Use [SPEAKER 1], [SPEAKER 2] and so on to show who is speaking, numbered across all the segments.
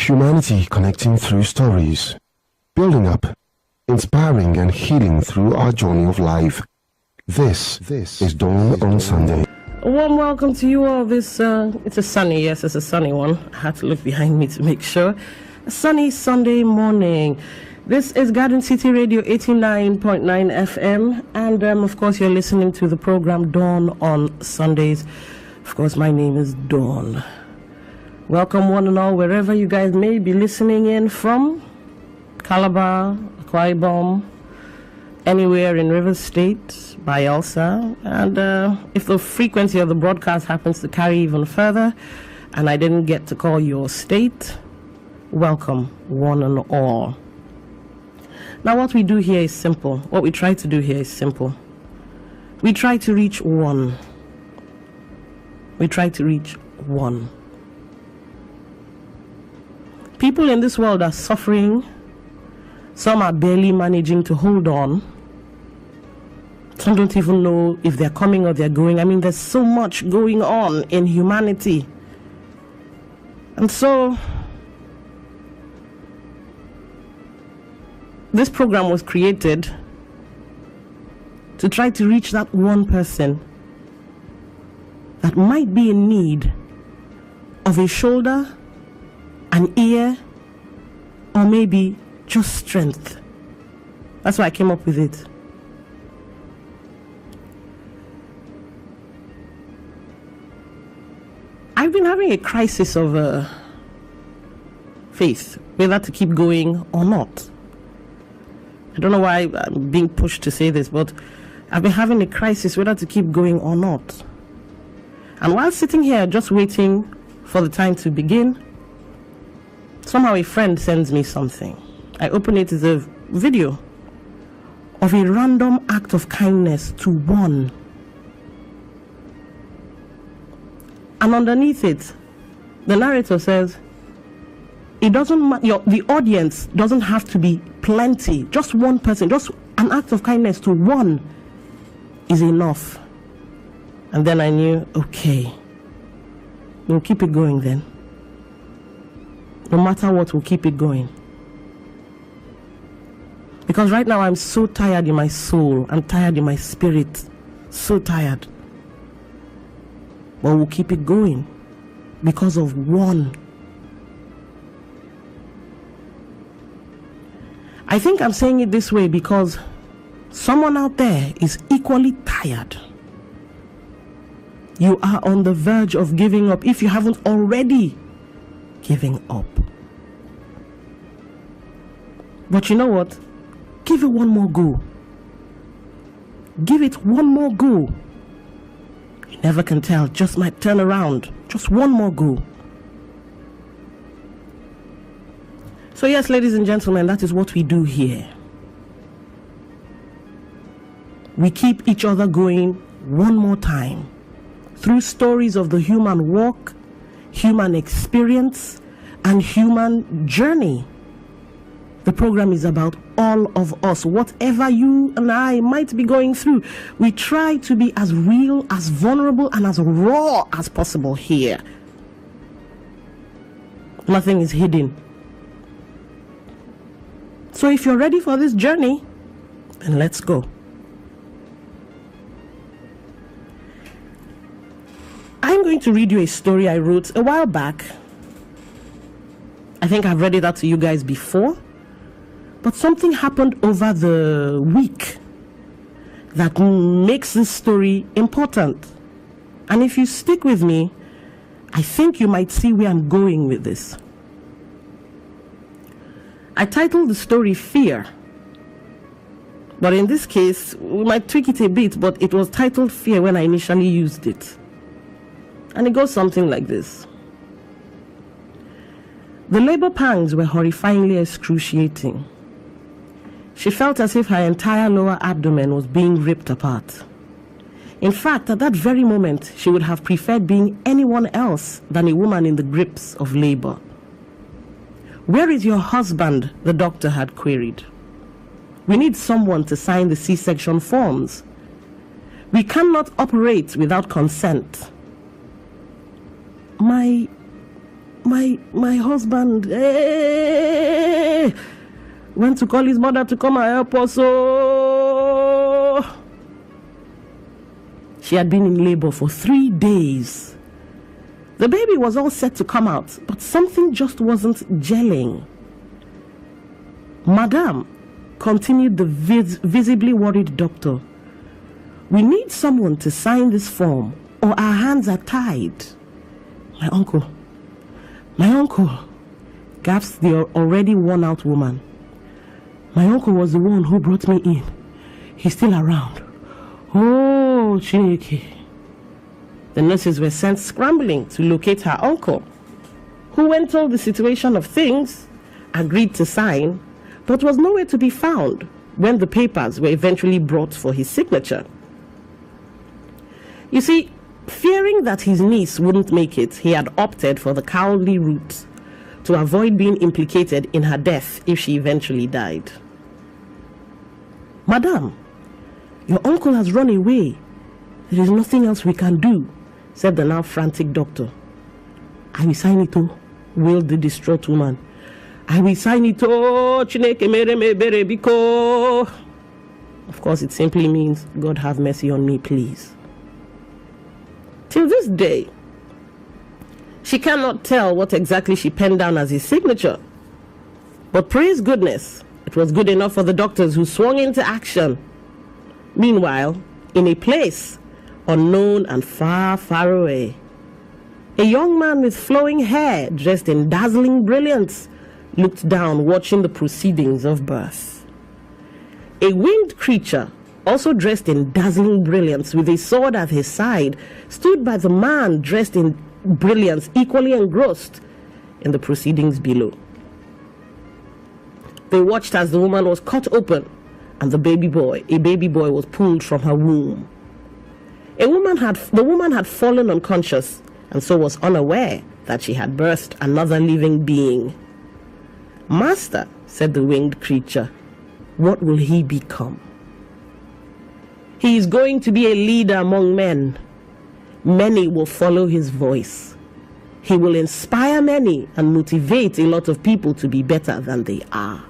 [SPEAKER 1] Humanity connecting through stories, building up, inspiring and healing through our journey of life. This is Dawn on Sunday.
[SPEAKER 2] A warm welcome to you all. It's a sunny, yes, it's a sunny one. I had to look behind me to make sure. A sunny Sunday morning. This is Garden City Radio 89.9 FM, and of course you're listening to the program Dawn on Sundays. Of course, my name is Dawn. Welcome one and all, wherever you guys may be listening in from. Calabar, Akwa Ibom, anywhere in Rivers State, Bayelsa. And if the frequency of the broadcast happens to carry even further, and I didn't get to call your state, welcome one and all. Now what we do here is simple. What we try to do here is simple. We try to reach one. We try to reach one. People in this world are suffering. Some are barely managing to hold on. Some don't even know if they're coming or they're going. I mean, there's so much going on in humanity. And so, this program was created to try to reach that one person that might be in need of a shoulder, an ear, or maybe just strength. That's why I came up with it. I've been having a crisis of faith, whether to keep going or not. I don't know why I'm being pushed to say this, but I've been having a crisis whether to keep going or not. And while sitting here just waiting for the time to begin, somehow a friend sends me something. I open it as a video of a random act of kindness to one. And underneath it, the narrator says, it doesn't matter, the audience doesn't have to be plenty. Just one person, just an act of kindness to one is enough. And then I knew, okay, we'll keep it going then. No matter what, we'll keep it going. Because right now I'm so tired in my soul. I'm tired in my spirit. So tired. But we'll keep it going because of one. I think I'm saying it this way because someone out there is equally tired. You are on the verge of giving up if you haven't already given up. But you know what? Give it one more go. Give it one more go. You never can tell, just might turn around. Just one more go. So yes, ladies and gentlemen, that is what we do here. We keep each other going one more time through stories of the human walk, human experience, and human journey. The program is about all of us. Whatever you and I might be going through, we try to be as real, as vulnerable, and as raw as possible here. Nothing is hidden. So if you're ready for this journey, then let's go. I'm going to read you a story I wrote a while back. I think I've read it out to you guys before. But something happened over the week that makes this story important. And if you stick with me, I think you might see where I'm going with this. I titled the story Fear. But in this case, we might tweak it a bit, but it was titled Fear when I initially used it. And it goes something like this. The labor pangs were horrifyingly excruciating. She felt as if her entire lower abdomen was being ripped apart. In fact, at that very moment, she would have preferred being anyone else than a woman in the grips of labor. "Where is your husband?" the doctor had queried. "We need someone to sign the C-section forms. We cannot operate without consent." My my husband went to call his mother to come and help us. So she had been in labor for 3 days. The baby was all set to come out, but something just wasn't gelling. Madame, continued the visibly worried doctor, we need someone to sign this form or our hands are tied. My uncle, gasped the already worn out woman. My uncle was the one who brought me in. He's still around. Oh, Chineke. The nurses were sent scrambling to locate her uncle, who, when told the situation of things, agreed to sign, but was nowhere to be found when the papers were eventually brought for his signature. You see, fearing that his niece wouldn't make it, he had opted for the cowardly route to avoid being implicated in her death if she eventually died. Madam, your uncle has run away. There is nothing else we can do, said the now frantic doctor. I will sign it, wailed the distraught woman. I will sign it, Chineke mere me bere biko. Of course, it simply means, God have mercy on me, please. Till this day, she cannot tell what exactly she penned down as his signature. But praise goodness, it was good enough for the doctors who swung into action. Meanwhile, in a place unknown and far, far away, a young man with flowing hair, dressed in dazzling brilliance, looked down, watching the proceedings of birth. A winged creature, also dressed in dazzling brilliance, with a sword at his side, stood by the man dressed in brilliance, equally engrossed in the proceedings below. They watched as the woman was cut open and a baby boy was pulled from her womb. The woman had fallen unconscious and so was unaware that she had birthed another living being. Master, said the winged creature, what will he become? He is going to be a leader among men. Many will follow his voice. He will inspire many and motivate a lot of people to be better than they are.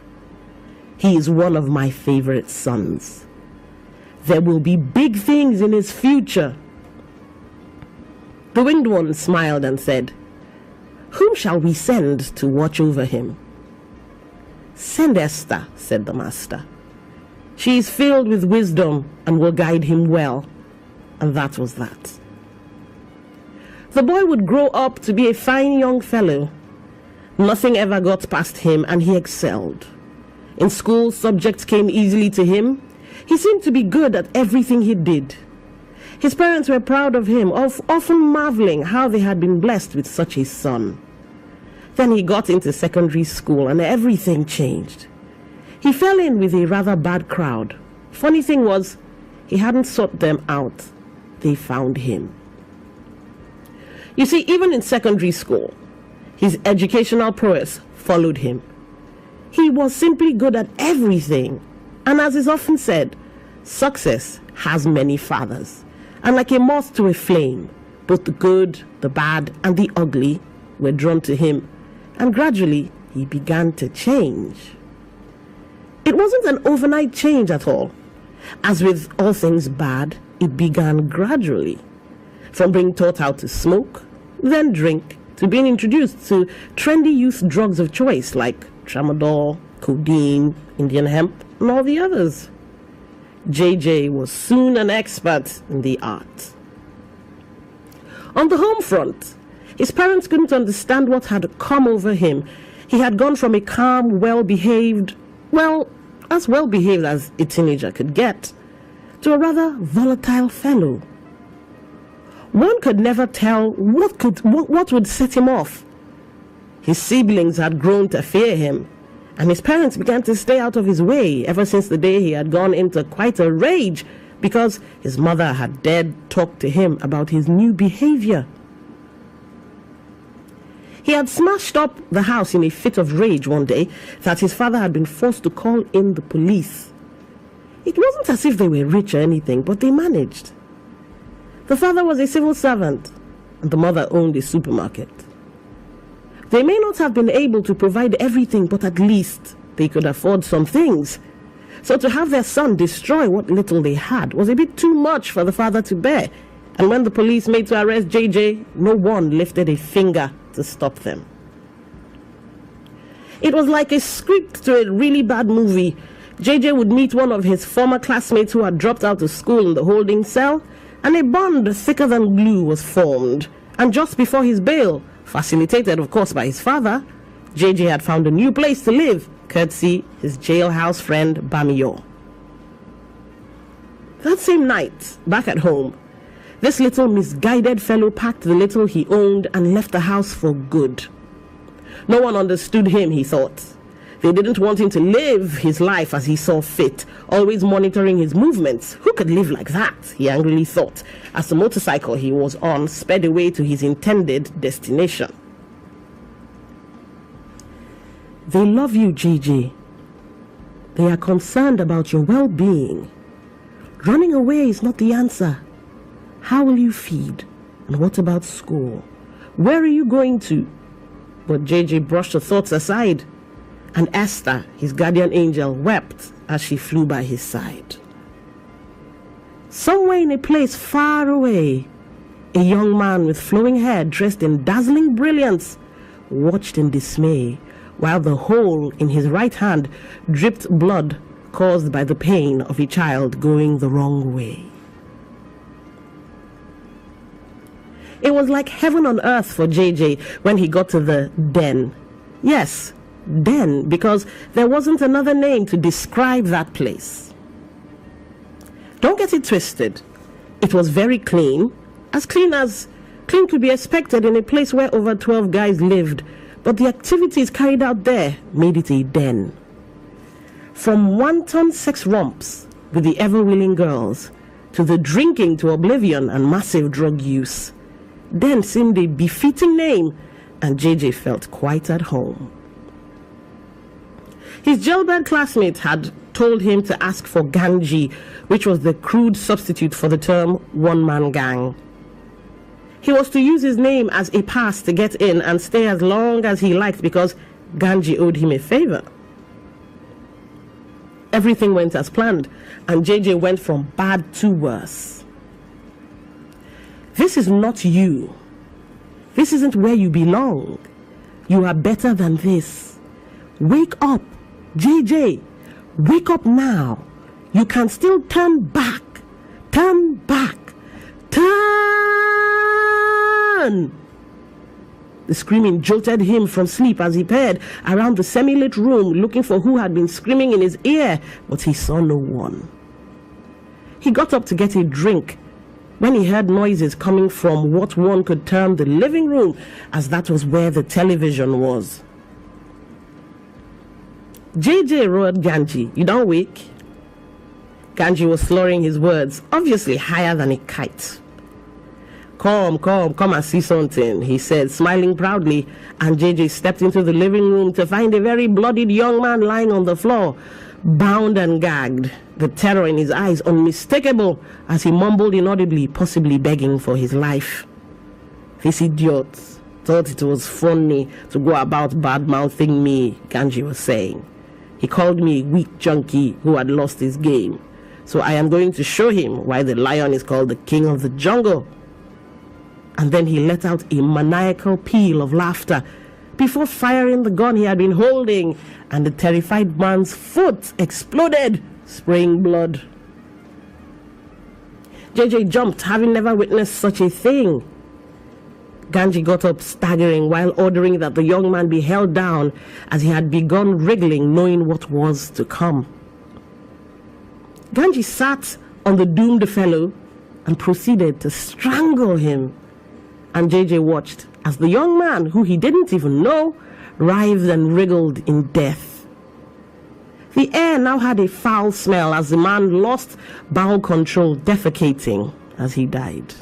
[SPEAKER 2] He is one of my favorite sons. There will be big things in his future. The winged one smiled and said, whom shall we send to watch over him? Send Esther, said the master. She is filled with wisdom and will guide him well. And that was that. The boy would grow up to be a fine young fellow. Nothing ever got past him, and he excelled. In school, subjects came easily to him. He seemed to be good at everything he did. His parents were proud of him, often marveling how they had been blessed with such a son. Then he got into secondary school, and everything changed. He fell in with a rather bad crowd. Funny thing was, he hadn't sought them out. They found him. You see, even in secondary school, his educational prowess followed him. He was simply good at everything. And as is often said, success has many fathers. And like a moth to a flame, both the good, the bad, and the ugly were drawn to him. And gradually, he began to change. It wasn't an overnight change at all. As with all things bad, it began gradually. From being taught how to smoke, then drink, to being introduced to trendy youth drugs of choice like tramadol, codeine, Indian hemp, and all the others. JJ was soon an expert in the art. On the home front, his parents couldn't understand what had come over him. He had gone from a calm, well-behaved, as well-behaved as a teenager could get, to a rather volatile fellow. One could never tell what would set him off. His siblings had grown to fear him, and his parents began to stay out of his way ever since the day he had gone into quite a rage because his mother had dared talk to him about his new behavior. He had smashed up the house in a fit of rage one day that his father had been forced to call in the police. It wasn't as if they were rich or anything, but they managed. The father was a civil servant, and the mother owned a supermarket. They may not have been able to provide everything, but at least they could afford some things. So to have their son destroy what little they had was a bit too much for the father to bear. And when the police made to arrest JJ, no one lifted a finger to stop them. It was like a script to a really bad movie. JJ would meet one of his former classmates who had dropped out of school in the holding cell, and a bond thicker than glue was formed. And just before his bail, facilitated of course by his father, JJ had found a new place to live, courtesy his jailhouse friend Bamiyo. That same night, back at home, this little misguided fellow packed the little he owned and left the house for good. No one understood him, he thought. They didn't want him to live his life as he saw fit, always monitoring his movements. Who could live like that, he angrily thought, as the motorcycle he was on sped away to his intended destination. They love you, JJ. They are concerned about your well-being. Running away is not the answer. How will you feed? And what about school? Where are you going to? But JJ brushed the thoughts aside, and Esther, his guardian angel, wept as she flew by his side. Somewhere in a place far away, a young man with flowing hair dressed in dazzling brilliance watched in dismay while the hole in his right hand dripped blood caused by the pain of a child going the wrong way. It was like heaven on earth for JJ when he got to the den. Yes, den, because there wasn't another name to describe that place. Don't get it twisted. It was very clean as clean could be expected in a place where over 12 guys lived, but the activities carried out there made it a den. From wanton sex romps with the ever-willing girls, to the drinking to oblivion and massive drug use, den seemed a befitting name, and JJ felt quite at home. His jailbird classmate had told him to ask for Ganji, which was the crude substitute for the term one-man gang. He was to use his name as a pass to get in and stay as long as he liked because Ganji owed him a favor. Everything went as planned, and JJ went from bad to worse. This is not you. This isn't where you belong. You are better than this. Wake up, JJ. Wake up now. You can still turn back. Turn back. Turn! The screaming jolted him from sleep as he peered around the semi-lit room looking for who had been screaming in his ear, but he saw no one. He got up to get a drink when he heard noises coming from what one could term the living room, as that was where the television was. JJ roared Ganji, "You don't wake?" Ganji was slurring his words, obviously higher than a kite. Come and see something," he said, smiling proudly, and JJ stepped into the living room to find a very bloodied young man lying on the floor, bound and gagged, the terror in his eyes unmistakable as he mumbled inaudibly, possibly begging for his life. "This idiot thought it was funny to go about bad-mouthing me," Ganji was saying. "He called me a weak junkie who had lost his game. So I am going to show him why the lion is called the king of the jungle." And then he let out a maniacal peal of laughter before firing the gun he had been holding, and the terrified man's foot exploded, spraying blood. JJ jumped, having never witnessed such a thing. Ganji got up, staggering, while ordering that the young man be held down as he had begun wriggling, knowing what was to come. Ganji sat on the doomed fellow and proceeded to strangle him. And JJ watched as the young man, who he didn't even know, writhed and wriggled in death. The air now had a foul smell as the man lost bowel control, defecating as he died.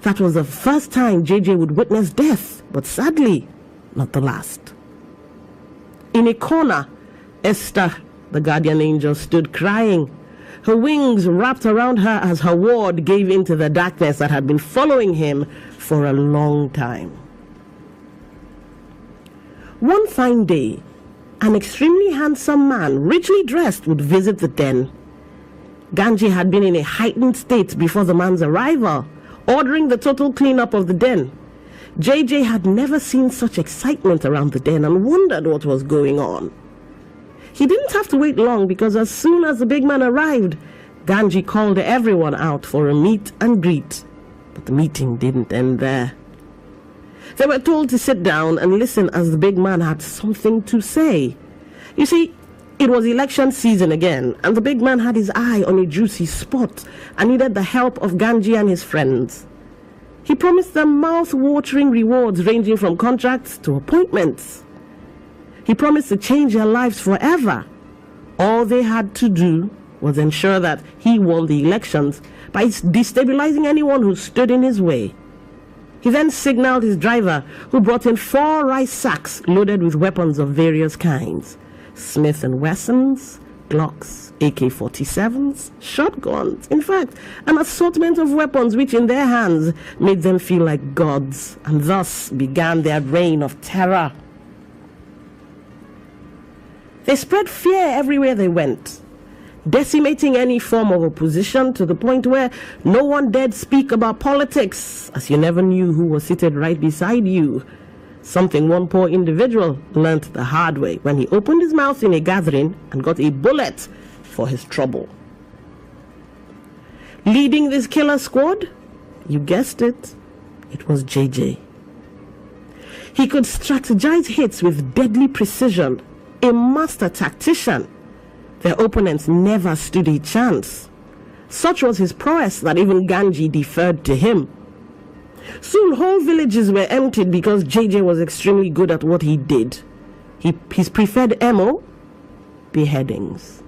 [SPEAKER 2] That was the first time JJ would witness death, but sadly, not the last. In a corner, Esther, the guardian angel, stood crying, her wings wrapped around her as her ward gave into the darkness that had been following him for a long time. One fine day, an extremely handsome man, richly dressed, would visit the den. Ganji had been in a heightened state before the man's arrival, ordering the total cleanup of the den. JJ had never seen such excitement around the den and wondered what was going on. He didn't have to wait long, because as soon as the big man arrived, Ganji called everyone out for a meet and greet. But the meeting didn't end there. They were told to sit down and listen as the big man had something to say. You see, it was election season again, and the big man had his eye on a juicy spot and needed the help of Ganji and his friends. He promised them mouth-watering rewards ranging from contracts to appointments. He promised to change their lives forever. All they had to do was ensure that he won the elections by destabilizing anyone who stood in his way. He then signaled his driver, who brought in 4 rice sacks loaded with weapons of various kinds: Smith & Wessons, Glocks, AK-47s, shotguns, in fact, an assortment of weapons which in their hands made them feel like gods, and thus began their reign of terror. They spread fear everywhere they went, decimating any form of opposition to the point where no one dared speak about politics, as you never knew who was seated right beside you. Something one poor individual learnt the hard way when he opened his mouth in a gathering and got a bullet for his trouble. Leading this killer squad, you guessed it, it was JJ. He could strategize hits with deadly precision, a master tactician. Their opponents never stood a chance. Such was his prowess that even Ganji deferred to him. Soon whole villages were emptied because JJ was extremely good at what he did. His preferred MO? Beheadings.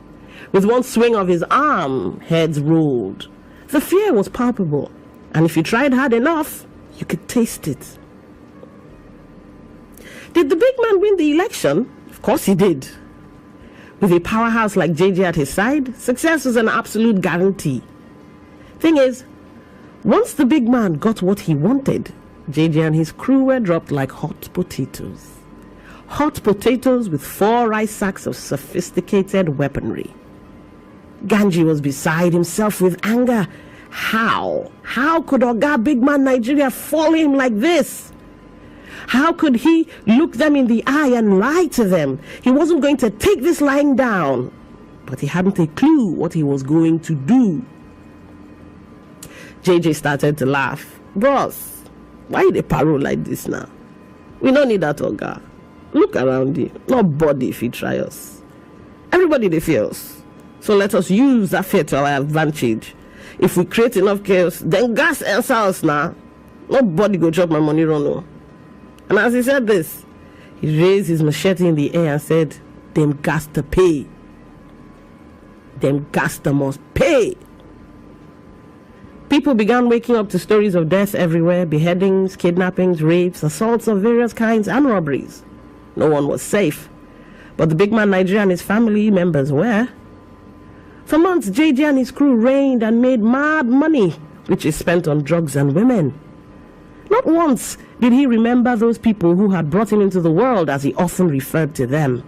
[SPEAKER 2] With one swing of his arm, heads rolled. The fear was palpable, and if you tried hard enough, you could taste it. Did the big man win the election? Of course he did. With a powerhouse like JJ at his side, success was an absolute guarantee. Thing is, once the big man got what he wanted, JJ and his crew were dropped like hot potatoes. Hot potatoes with 4 rice sacks of sophisticated weaponry. Ganji was beside himself with anger. How could Oga Big Man Nigeria follow him like this? How could he look them in the eye and lie to them? He wasn't going to take this lying down, but he hadn't a clue what he was going to do. JJ started to laugh. Bros, why you dey parole like this now? We don't need that, Oga. Look around you. Nobody if he try us. Everybody they fear us. So let us use that fear to our advantage. If we create enough chaos, then gas answer us now. Nobody go drop my money run no. And as he said this, he raised his machete in the air and said, "Them gas to pay. Them gas to must pay." People began waking up to stories of death everywhere: beheadings, kidnappings, rapes, assaults of various kinds, and robberies. No one was safe, but the big man Nigeria and his family members were. For months, JJ and his crew reigned and made mad money, which is spent on drugs and women. Not once did he remember those people who had brought him into the world, as he often referred to them.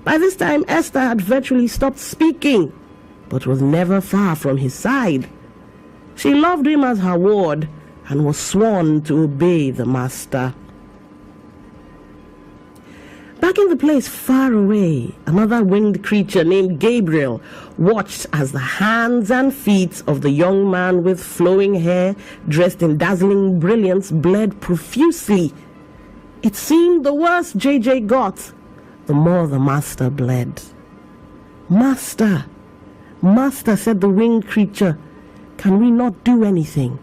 [SPEAKER 2] By this time, Esther had virtually stopped speaking, but was never far from his side. She loved him as her ward and was sworn to obey the master. Back in the place far away, another winged creature named Gabriel watched as the hands and feet of the young man with flowing hair, dressed in dazzling brilliance, bled profusely. It seemed the worse JJ got, the more the master bled. "Master, Master," said the winged creature, "can we not do anything?"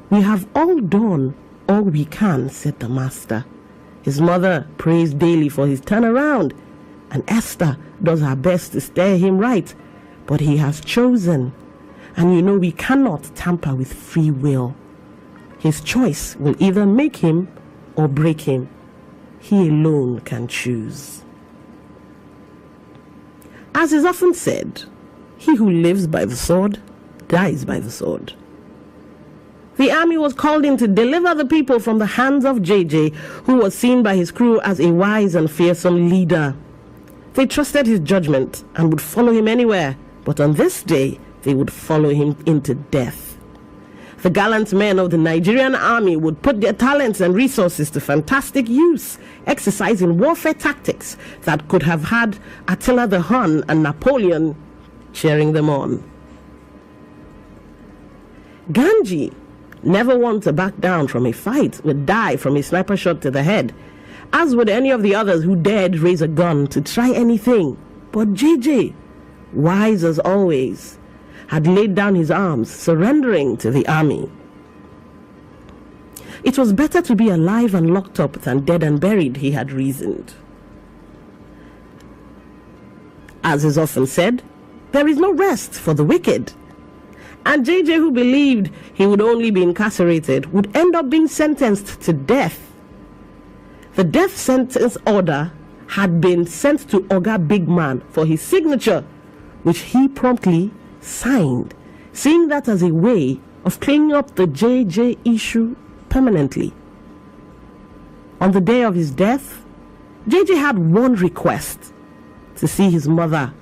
[SPEAKER 2] "We have all done all we can," said the master. His mother prays daily for his turnaround, and Esther does her best to steer him right, but he has chosen, and you know we cannot tamper with free will. His choice will either make him or break him. He alone can choose. As is often said, he who lives by the sword dies by the sword. The army was called in to deliver the people from the hands of JJ, who was seen by his crew as a wise and fearsome leader. They trusted his judgment and would follow him anywhere, but on this day, they would follow him into death. The gallant men of the Nigerian army would put their talents and resources to fantastic use, exercising warfare tactics that could have had Attila the Hun and Napoleon cheering them on. Ganji, never one to back down from a fight, would die from a sniper shot to the head, as would any of the others who dared raise a gun to try anything. But JJ, wise as always, had laid down his arms, surrendering to the army. It was better to be alive and locked up than dead and buried, he had reasoned. As is often said, there is no rest for the wicked. And JJ, who believed he would only be incarcerated, would end up being sentenced to death. The death sentence order had been sent to Oga Big Man for his signature, which he promptly signed, seeing that as a way of cleaning up the JJ issue permanently. On the day of his death, JJ had one request: to see his mother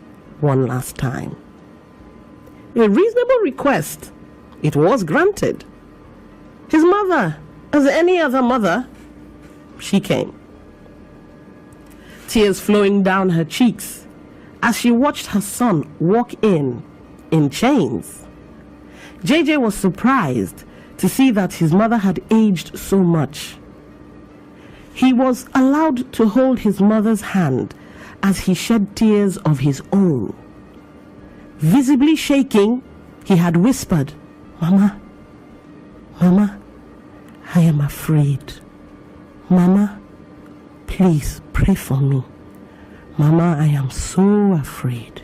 [SPEAKER 2] one last time. A reasonable request. It was granted. His mother, as any other mother, she came. Tears flowing down her cheeks as she watched her son walk in chains. JJ was surprised to see that his mother had aged so much. He was allowed to hold his mother's hand as he shed tears of his own. Visibly shaking, he had whispered, "Mama, Mama, I am afraid. Mama, please pray for me. Mama, I am so afraid."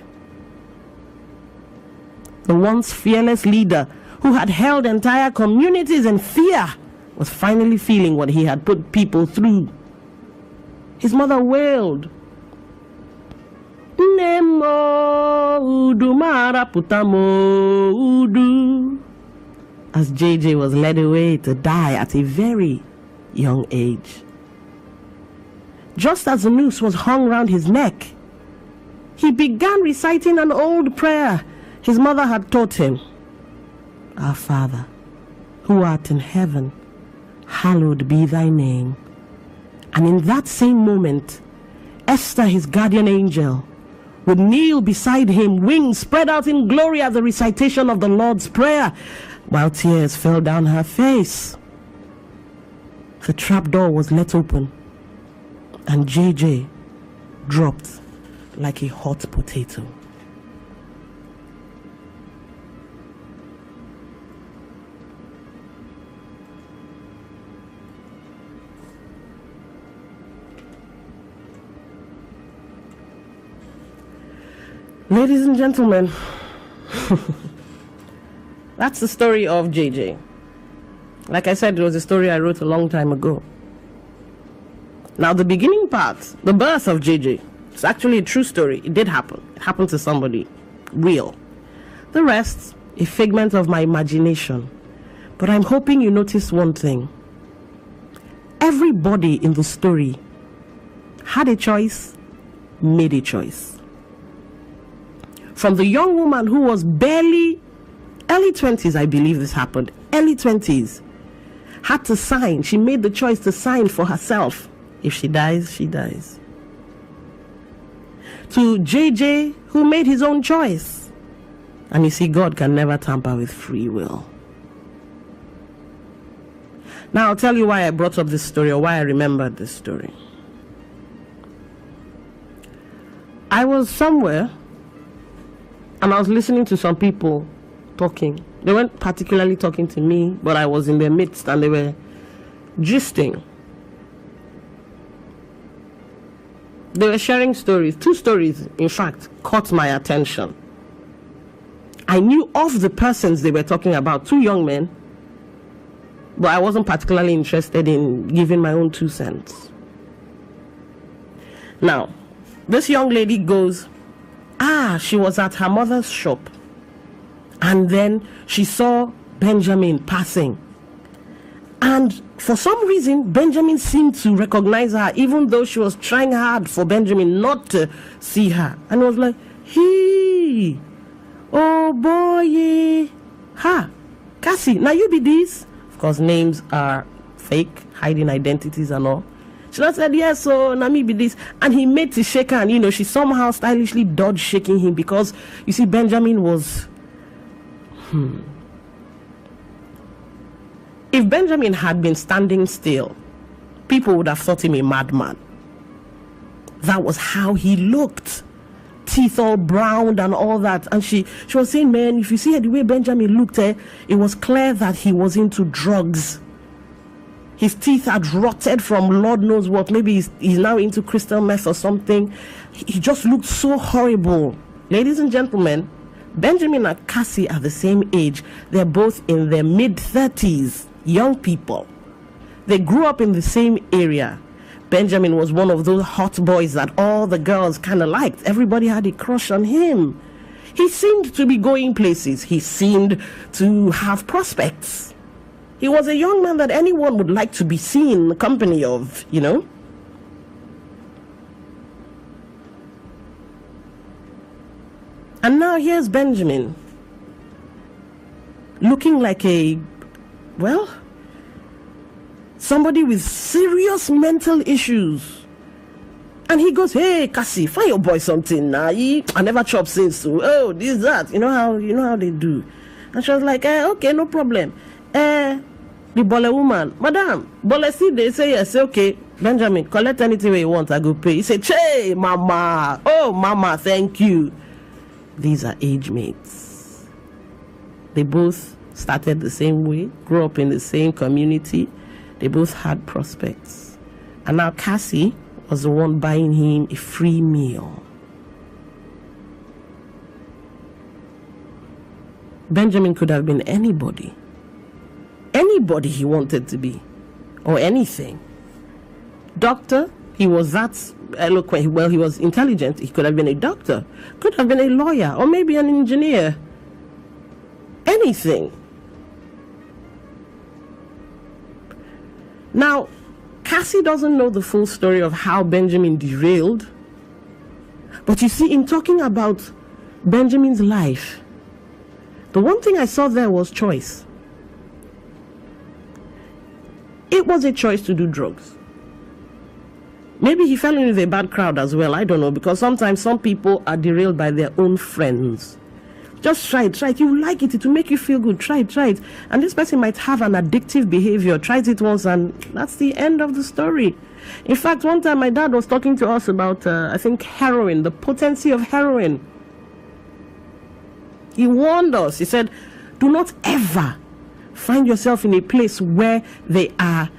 [SPEAKER 2] The once fearless leader who had held entire communities in fear was finally feeling what he had put people through. His mother wailed, "Nemo udu mara putamo udu," as JJ was led away to die at a very young age. Just as the noose was hung round his neck, he began reciting an old prayer his mother had taught him. "Our Father, who art in heaven, hallowed be thy name." And in that same moment, Esther, his guardian angel, would kneel beside him, wings spread out in glory at the recitation of the Lord's Prayer, while tears fell down her face. The trapdoor was let open, and JJ dropped like a hot potato. Ladies and gentlemen, that's the story of JJ. Like I said, it was a story I wrote a long time ago. Now, the beginning part, the birth of JJ, it's actually a true story. It did happen. It happened to somebody real. The rest, a figment of my imagination. But I'm hoping you notice one thing. Everybody in the story had a choice, made a choice. From the young woman who was barely early 20s, I believe this happened, early 20s, had to sign. She made the choice to sign for herself. If she dies, she dies. To JJ, who made his own choice. And you see, God can never tamper with free will. Now, I'll tell you why I brought up this story, or why I remembered this story. I was somewhere, and I was listening to some people talking. They weren't particularly talking to me, but I was in their midst, and they were gisting. They were sharing stories. Two stories, in fact, caught my attention. I knew of the persons they were talking about, two young men, but I wasn't particularly interested in giving my own 2 cents. Now, this young lady goes, she was at her mother's shop, and then she saw Benjamin passing. And for some reason, Benjamin seemed to recognize her, even though she was trying hard for Benjamin not to see her. And was like, hey, oh boy, ha, Cassie, now you be this. Of course, names are fake, hiding identities and all. She just said, yes, so now me be this. And he made to shake her, and she somehow stylishly dodged shaking him, because you see, Benjamin was If Benjamin had been standing still, people would have thought him a madman. That was how he looked. Teeth all browned and all that. And she was saying, man, if you see the way Benjamin looked, it was clear that he was into drugs. His teeth had rotted from Lord knows what. Maybe he's now into crystal meth or something. He just looked so horrible. Ladies and gentlemen, Benjamin and Cassie are the same age. They're both in their mid-30s, young people. They grew up in the same area. Benjamin was one of those hot boys that all the girls kind of liked. Everybody had a crush on him. He seemed to be going places. He seemed to have prospects. He was a young man that anyone would like to be seen in the company of, And now here's Benjamin, looking like somebody with serious mental issues. And he goes, hey, Cassie, find your boy something now. I never chop since, so, oh, this, that. You know how they do. And she was like, okay, no problem. The bole woman, madam, bole see, they say yes, okay, Benjamin, collect anything you want, I go pay. He said, hey, mama, oh, mama, thank you. These are age mates. They both started the same way, grew up in the same community. They both had prospects. And now Cassie was the one buying him a free meal. Benjamin could have been anybody. Anybody he wanted to be. Or anything. Doctor, he was that eloquent. Well, he was intelligent. He could have been a doctor. Could have been a lawyer. Or maybe an engineer. Anything. Now, Cassie doesn't know the full story of how Benjamin derailed. But you see, in talking about Benjamin's life, the one thing I saw there was choice. It was a choice to do drugs. Maybe he fell in with a bad crowd as well. I don't know, because sometimes some people are derailed by their own friends. Just try it. You like it. It will make you feel good. Try it. And this person might have an addictive behavior. Tries it once and that's the end of the story. In fact, one time my dad was talking to us about, I think, heroin, the potency of heroin. He warned us. He said, do not ever find yourself in a place where they are,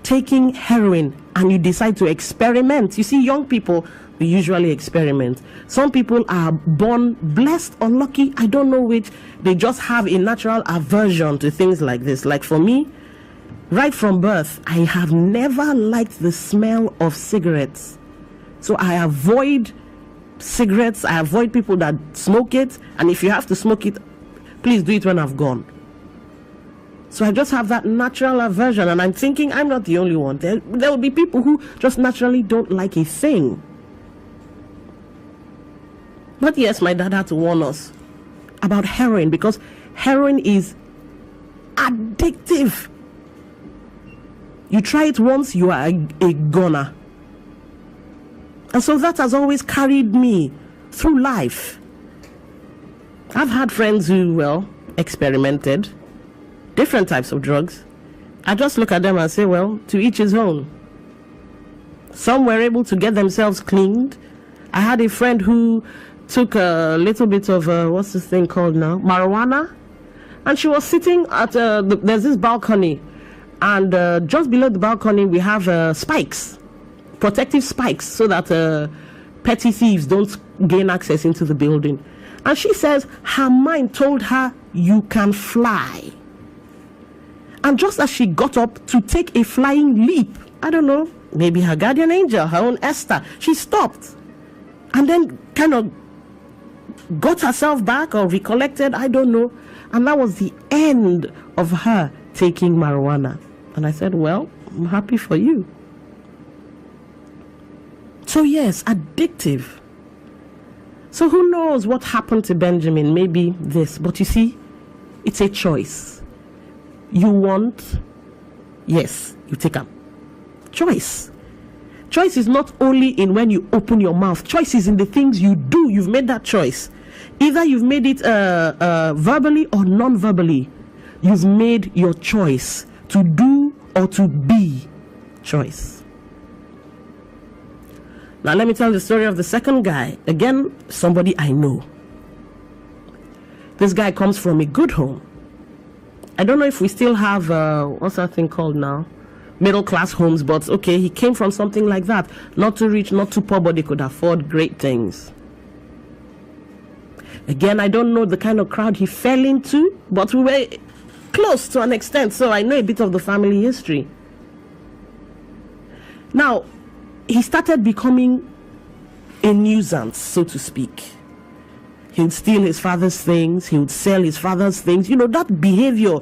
[SPEAKER 2] taking heroin and you decide to experiment. You see, young people, we usually experiment. Some people are born blessed or lucky, I don't know which. They just have a natural aversion to things like this. Like for me, right from birth, I have never liked the smell of cigarettes. So I avoid cigarettes. I avoid people that smoke it. And if you have to smoke it, please do it when I've gone. So I just have that natural aversion, and I'm thinking I'm not the only one. There will be people who just naturally don't like a thing. But yes, my dad had to warn us about heroin, because heroin is addictive. You try it once, you are a goner. And so that has always carried me through life. I've had friends who, experimented different types of drugs. I just look at them and say, to each his own. Some were able to get themselves cleaned. I had a friend who took a little bit of, what's this thing called now? Marijuana. And she was sitting at, there's this balcony. And just below the balcony, we have spikes. Protective spikes, so that petty thieves don't gain access into the building. And she says her mind told her, you can fly. And just as she got up to take a flying leap, I don't know, maybe her guardian angel, her own Esther, she stopped. And then kind of got herself back or recollected, I don't know. And that was the end of her taking marijuana. And I said, well, I'm happy for you. So yes, addictive. So who knows what happened to Benjamin? Maybe this. But you see, it's a choice. You want, yes, you take a choice. Choice is not only in when you open your mouth. Choice is in the things you do. You've made that choice. Either you've made it verbally or non-verbally. You've made your choice to do or to be. Choice. Now let me tell the story of the second guy. Again, somebody I know. This guy comes from a good home. I don't know if we still have, what's that thing called now? Middle class homes, but okay, he came from something like that. Not too rich, not too poor, but they could afford great things. Again, I don't know the kind of crowd he fell into, but we were close to an extent, so I know a bit of the family history. Now, he started becoming a nuisance, so to speak. He would steal his father's things, he would sell his father's things. You know, that behavior,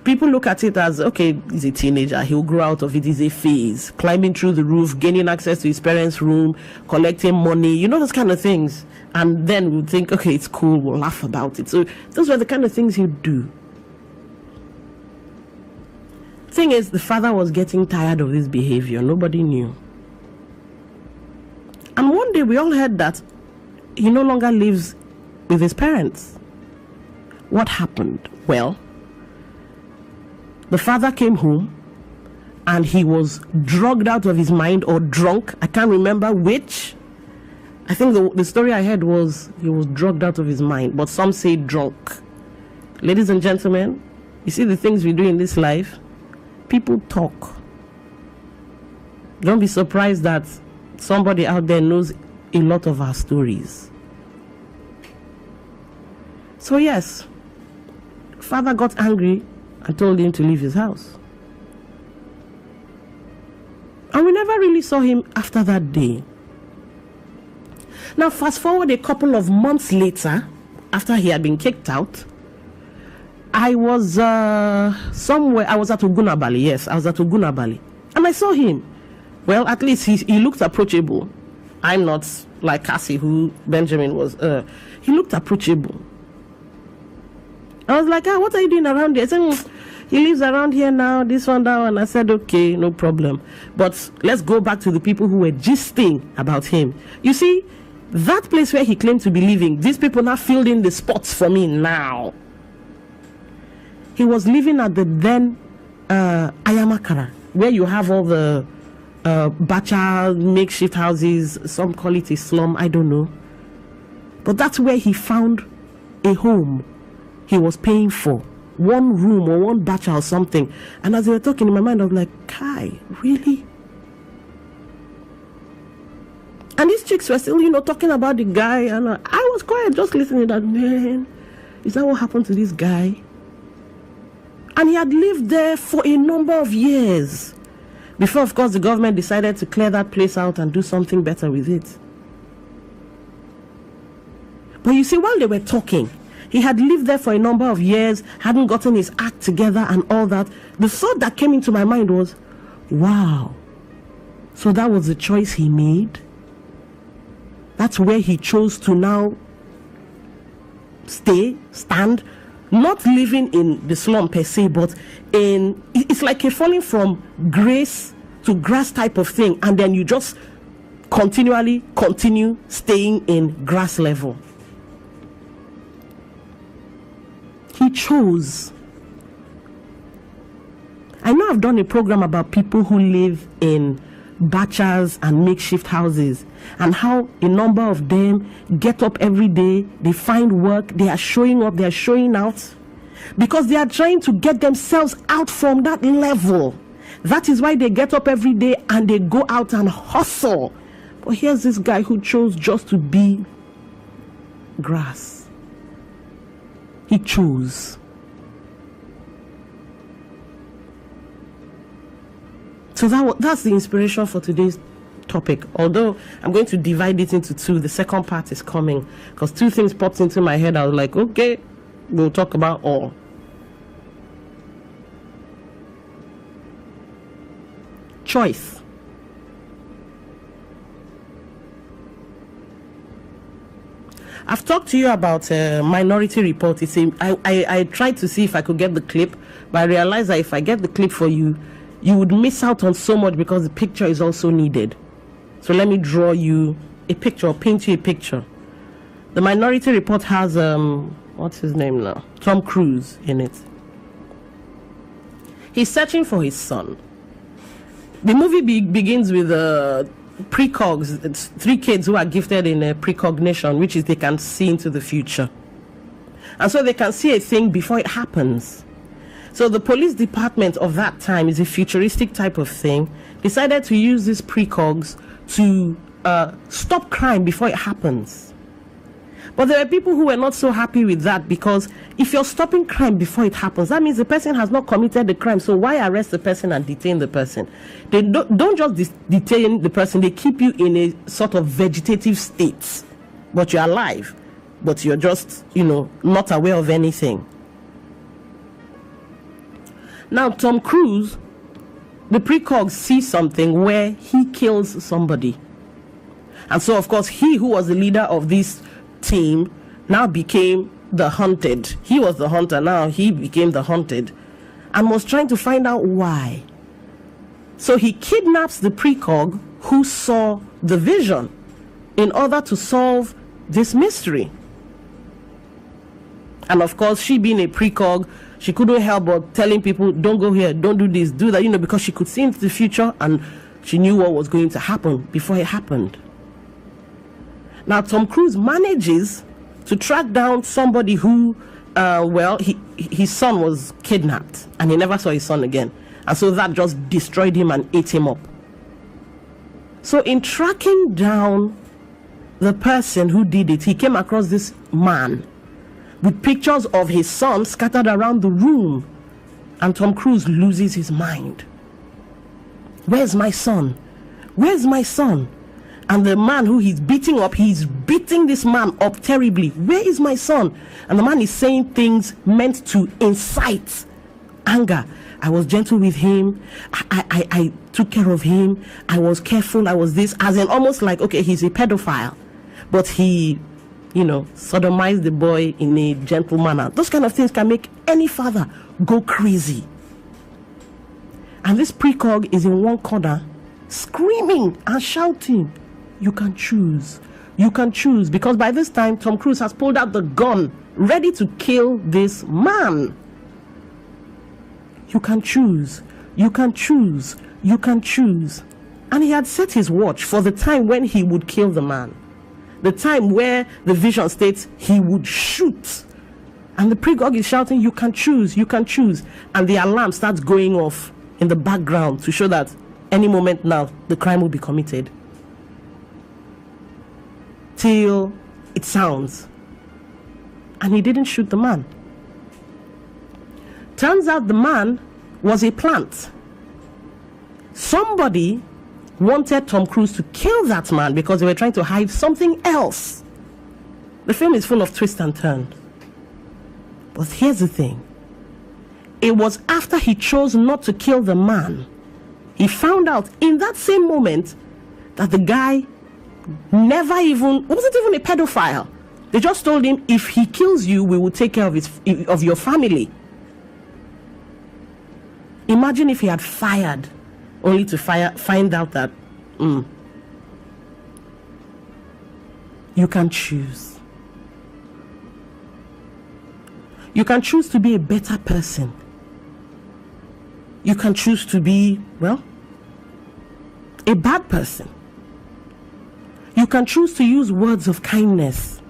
[SPEAKER 2] people look at it as, okay, he's a teenager, he'll grow out of it, it's a phase. Climbing through the roof, gaining access to his parents' room, collecting money, you know, those kind of things. And then we'll think, okay, it's cool, we'll laugh about it. So those were the kind of things he'd do. Thing is, the father was getting tired of this behavior. Nobody knew. And one day we all heard that he no longer lives with his parents. What happened? Well, the father came home and he was drugged out of his mind, or drunk. I can't remember which. I think the story I heard was he was drugged out of his mind, but some say drunk. Ladies and gentlemen, you see the things we do in this life? People talk. Don't be surprised that somebody out there knows a lot of our stories. So yes, father got angry and told him to leave his house. And we never really saw him after that day. Now fast forward a couple of months later, after he had been kicked out, I was somewhere. I was at Ogunabali. Yes, I was at Ogunabali, and I saw him. Well, at least he looked approachable. I'm not like Cassie, who Benjamin was. He looked approachable. I was like, what are you doing around here? I said, he lives around here now, this one, that one. I said, okay, no problem. But let's go back to the people who were gisting about him. You see, that place where he claimed to be living, these people now filled in the spots for me now. He was living at the then Ayamakara, where you have all the bacha makeshift houses. Some call it a slum, I don't know. But that's where he found a home he was paying for. One room or one bacha or something. And as they were talking in my mind, I was like, Kai, really? And these chicks were still, talking about the guy. And I was quiet, just listening to that. Man, is that what happened to this guy? And he had lived there for a number of years. Before, of course, the government decided to clear that place out and do something better with it. But you see, while they were talking, he had lived there for a number of years, hadn't gotten his act together and all that. The thought that came into my mind was, wow, so that was the choice he made? That's where he chose to now stand, not living in the slum per se, but it's like a falling from grace to grass type of thing, and then you just continue staying in grass level. He chose. I know I've done a program about people who live in bachas and makeshift houses, and how a number of them get up every day, they find work, they are showing up, they are showing out, because they are trying to get themselves out from that level. That is why they get up every day and they go out and hustle. But here's this guy who chose just to be grass. He chose. So that's the inspiration for today's topic. Although I'm going to divide it into two. The second part is coming, because two things popped into my head. I was like, okay, we'll talk about all. choice. I've talked to you about Minority Report. I tried to see if I could get the clip, but I realized that if I get the clip for you, you would miss out on so much because the picture is also needed. So let me draw you a picture, or paint you a picture. The Minority Report has, what's his name now? Tom Cruise in it. He's searching for his son. The movie begins with precogs. It's 3 kids who are gifted in precognition, which is they can see into the future. And so they can see a thing before it happens. So the police department of that time is a futuristic type of thing, decided to use these precogs to stop crime before it happens. But there are people who were not so happy with that, because if you're stopping crime before it happens, that means the person has not committed the crime. So why arrest the person and detain the person? They don't just detain the person, they keep you in a sort of vegetative state. But you're alive, but you're just, not aware of anything. Now, Tom Cruise, the precogs see something where he kills somebody. And so, of course, he who was the leader of this team now became the hunted. He was the hunter, now he became the hunted, and was trying to find out why. So he kidnaps the precog who saw the vision in order to solve this mystery. And of course, she being a precog, she couldn't help but telling people, don't go here, don't do this, do that, because she could see into the future and she knew what was going to happen before it happened. Now, Tom Cruise manages to track down somebody who, his son was kidnapped and he never saw his son again. And so that just destroyed him and ate him up. So in tracking down the person who did it, he came across this man with pictures of his son scattered around the room. And Tom Cruise loses his mind. Where's my son? Where's my son? And the man who he's beating up, he's beating this man up terribly. Where is my son? And the man is saying things meant to incite anger. I was gentle with him. I took care of him. I was careful. I was this. As in almost like, okay, he's a pedophile. But he, sodomized the boy in a gentle manner. Those kind of things can make any father go crazy. And this precog is in one corner, screaming and shouting, you can choose. You can choose. Because by this time, Tom Cruise has pulled out the gun, ready to kill this man. You can choose. You can choose. You can choose. And he had set his watch for the time when he would kill the man. The time where the vision states he would shoot. And the precog is shouting, you can choose. You can choose. And the alarm starts going off in the background to show that any moment now, the crime will be committed. Till it sounds. And he didn't shoot the man. Turns out the man was a plant. Somebody wanted Tom Cruise to kill that man because they were trying to hide something else. The film is full of twists and turns. But here's the thing. It was after he chose not to kill the man, he found out in that same moment that the guy wasn't even a pedophile. They just told him, if he kills you, we will take care of your family. Imagine if he had fired, only to find out that you can choose. You can choose to be a better person. You can choose to be, a bad person. You can choose to use words of kindness.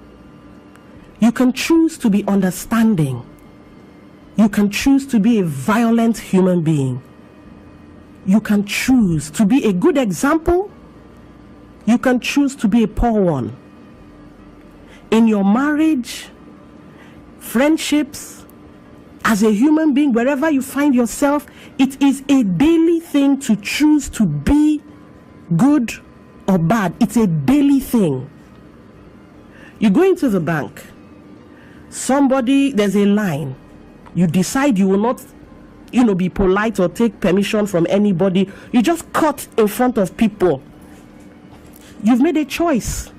[SPEAKER 2] You can choose to be understanding. You can choose to be a violent human being. You can choose to be a good example. You can choose to be a poor one. In your marriage, friendships, as a human being, wherever you find yourself, it is a daily thing to choose to be good or bad. It's a daily thing. You go into the bank, there's a line. You decide you will not be polite or take permission from anybody. You just cut in front of people. You've made a choice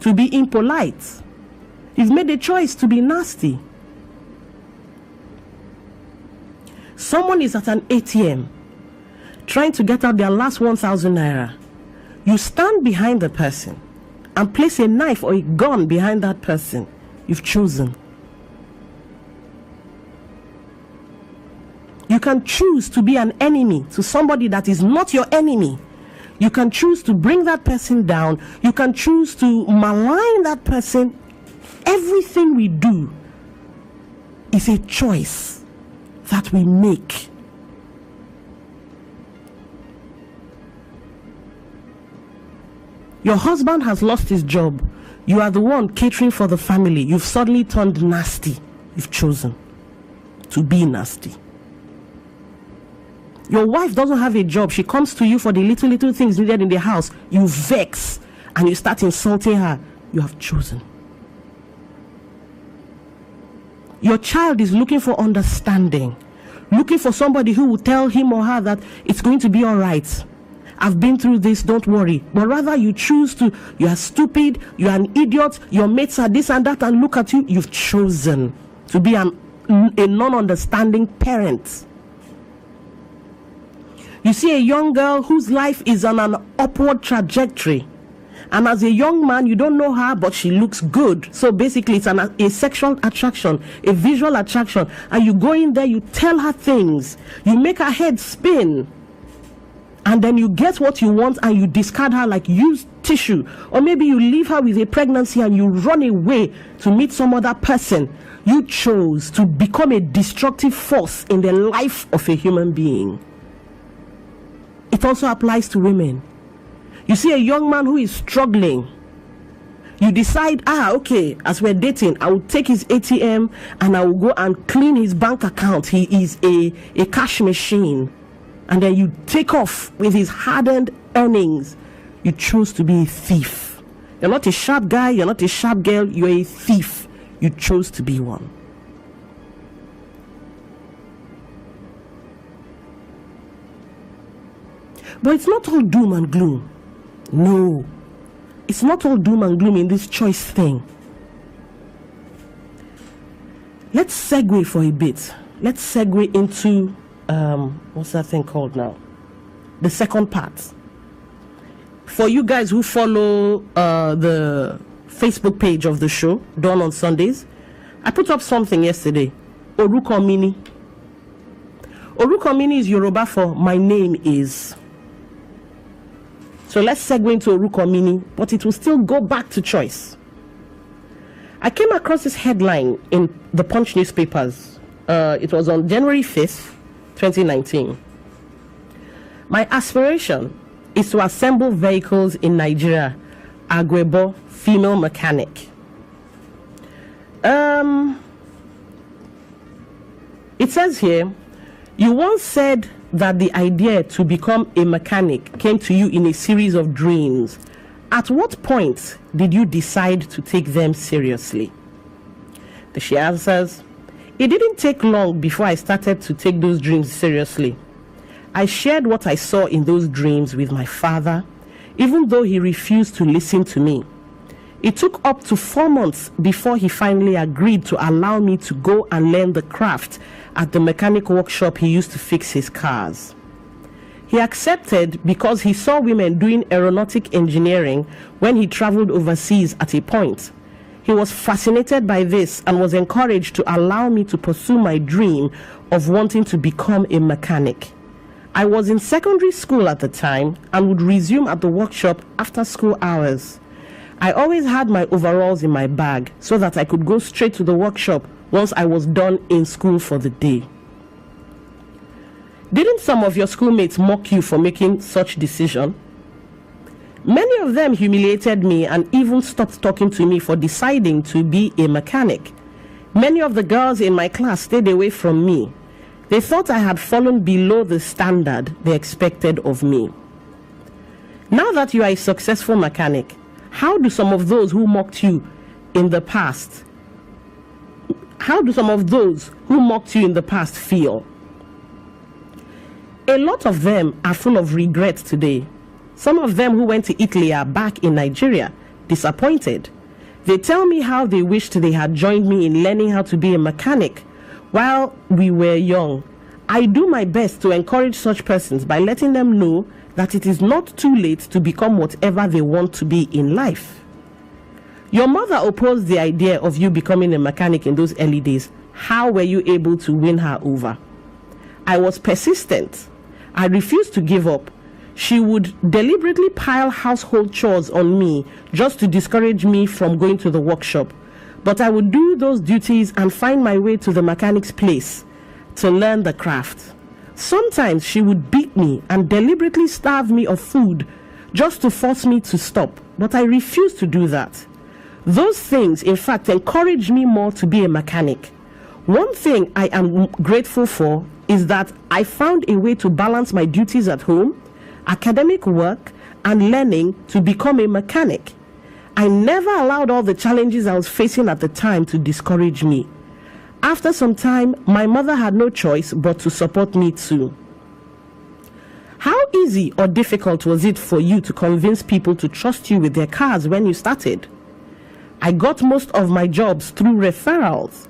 [SPEAKER 2] to be impolite. You've made a choice to be nasty. Someone is at an ATM trying to get out their last 1,000 naira. You stand behind the person and place a knife or a gun behind that person. You've chosen. You can choose to be an enemy to somebody that is not your enemy. You can choose to bring that person down. You can choose to malign that person. Everything we do is a choice that we make. Your husband has lost his job. You are the one catering for the family. You've suddenly turned nasty. You've chosen to be nasty. Your wife doesn't have a job. She comes to you for the little things needed in the house. You vex and you start insulting her. You have chosen. Your child is looking for understanding, looking for somebody who will tell him or her that it's going to be all right. I've been through this, don't worry. But rather you choose to, you are stupid, you are an idiot, your mates are this and that, and look at you. You've chosen to be a non-understanding parent. You see a young girl whose life is on an upward trajectory. And as a young man, you don't know her, but she looks good. So basically, it's a sexual attraction, a visual attraction. And you go in there, you tell her things. You make her head spin. And then you get what you want and you discard her like used tissue. Or maybe you leave her with a pregnancy and you run away to meet some other person. You chose to become a destructive force in the life of a human being. It also applies to women. You see a young man who is struggling. You decide, okay, as we're dating, I will take his ATM and I will go and clean his bank account. He is a cash machine. And then you take off with his hard-earned earnings. You choose to be a thief. You're not a sharp guy, you're not a sharp girl, you're a thief. You chose to be one. But it's not all doom and gloom. No, it's not all doom and gloom in this choice thing. Let's segue for a bit. Let's segue into what's that thing called now? The second part. For you guys who follow the Facebook page of the show, Dawn on Sundays, I put up something yesterday. Oruko Me Ni. Oruko Me Ni is Yoruba for my name is. So let's segue into Oruko Me Ni, but it will still go back to choice. I came across this headline in the Punch newspapers. It was on January 5th, 2019. My aspiration is to assemble vehicles in Nigeria. Agwebo, female mechanic. It says here, you once said that the idea to become a mechanic came to you in a series of dreams. At what point did you decide to take them seriously? She answers, it didn't take long before I started to take those dreams seriously. I shared what I saw in those dreams with my father, even though he refused to listen to me. It took up to 4 months before he finally agreed to allow me to go and learn the craft at the mechanic workshop he used to fix his cars. He accepted because he saw women doing aeronautic engineering when he traveled overseas at a point. He was fascinated by this and was encouraged to allow me to pursue my dream of wanting to become a mechanic. I was in secondary school at the time and would resume at the workshop after school hours. I always had my overalls in my bag so that I could go straight to the workshop once I was done in school for the day. Didn't some of your schoolmates mock you for making such decision? Many of them humiliated me and even stopped talking to me for deciding to be a mechanic. Many of the girls in my class stayed away from me. They thought I had fallen below the standard they expected of me. Now that you are a successful mechanic, how do some of those who mocked you in the past, feel? A lot of them are full of regret today. Some of them who went to Italy are back in Nigeria, disappointed. They tell me how they wished they had joined me in learning how to be a mechanic while we were young. I do my best to encourage such persons by letting them know that it is not too late to become whatever they want to be in life. Your mother opposed the idea of you becoming a mechanic in those early days. How were you able to win her over? I was persistent. I refused to give up. She would deliberately pile household chores on me just to discourage me from going to the workshop. But I would do those duties and find my way to the mechanic's place to learn the craft. Sometimes she would beat me and deliberately starve me of food just to force me to stop. But I refused to do that. Those things, in fact, encouraged me more to be a mechanic. One thing I am grateful for is that I found a way to balance my duties at home, academic work, and learning to become a mechanic. I never allowed all the challenges I was facing at the time to discourage me. After some time, my mother had no choice but to support me too. How easy or difficult was it for you to convince people to trust you with their cars when you started? I got most of my jobs through referrals.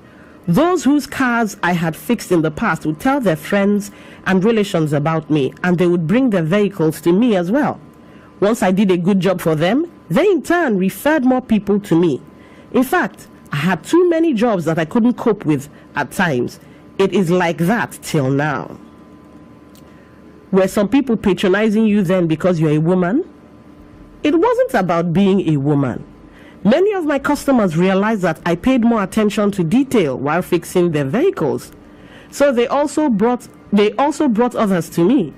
[SPEAKER 2] Those whose cars I had fixed in the past would tell their friends and relations about me, and they would bring their vehicles to me as well. Once I did a good job for them, they in turn referred more people to me. In fact, I had too many jobs that I couldn't cope with at times. It is like that till now. Were some people patronizing you then because you're a woman? It wasn't about being a woman. Many of my customers realized that I paid more attention to detail while fixing their vehicles. So they also brought others to me.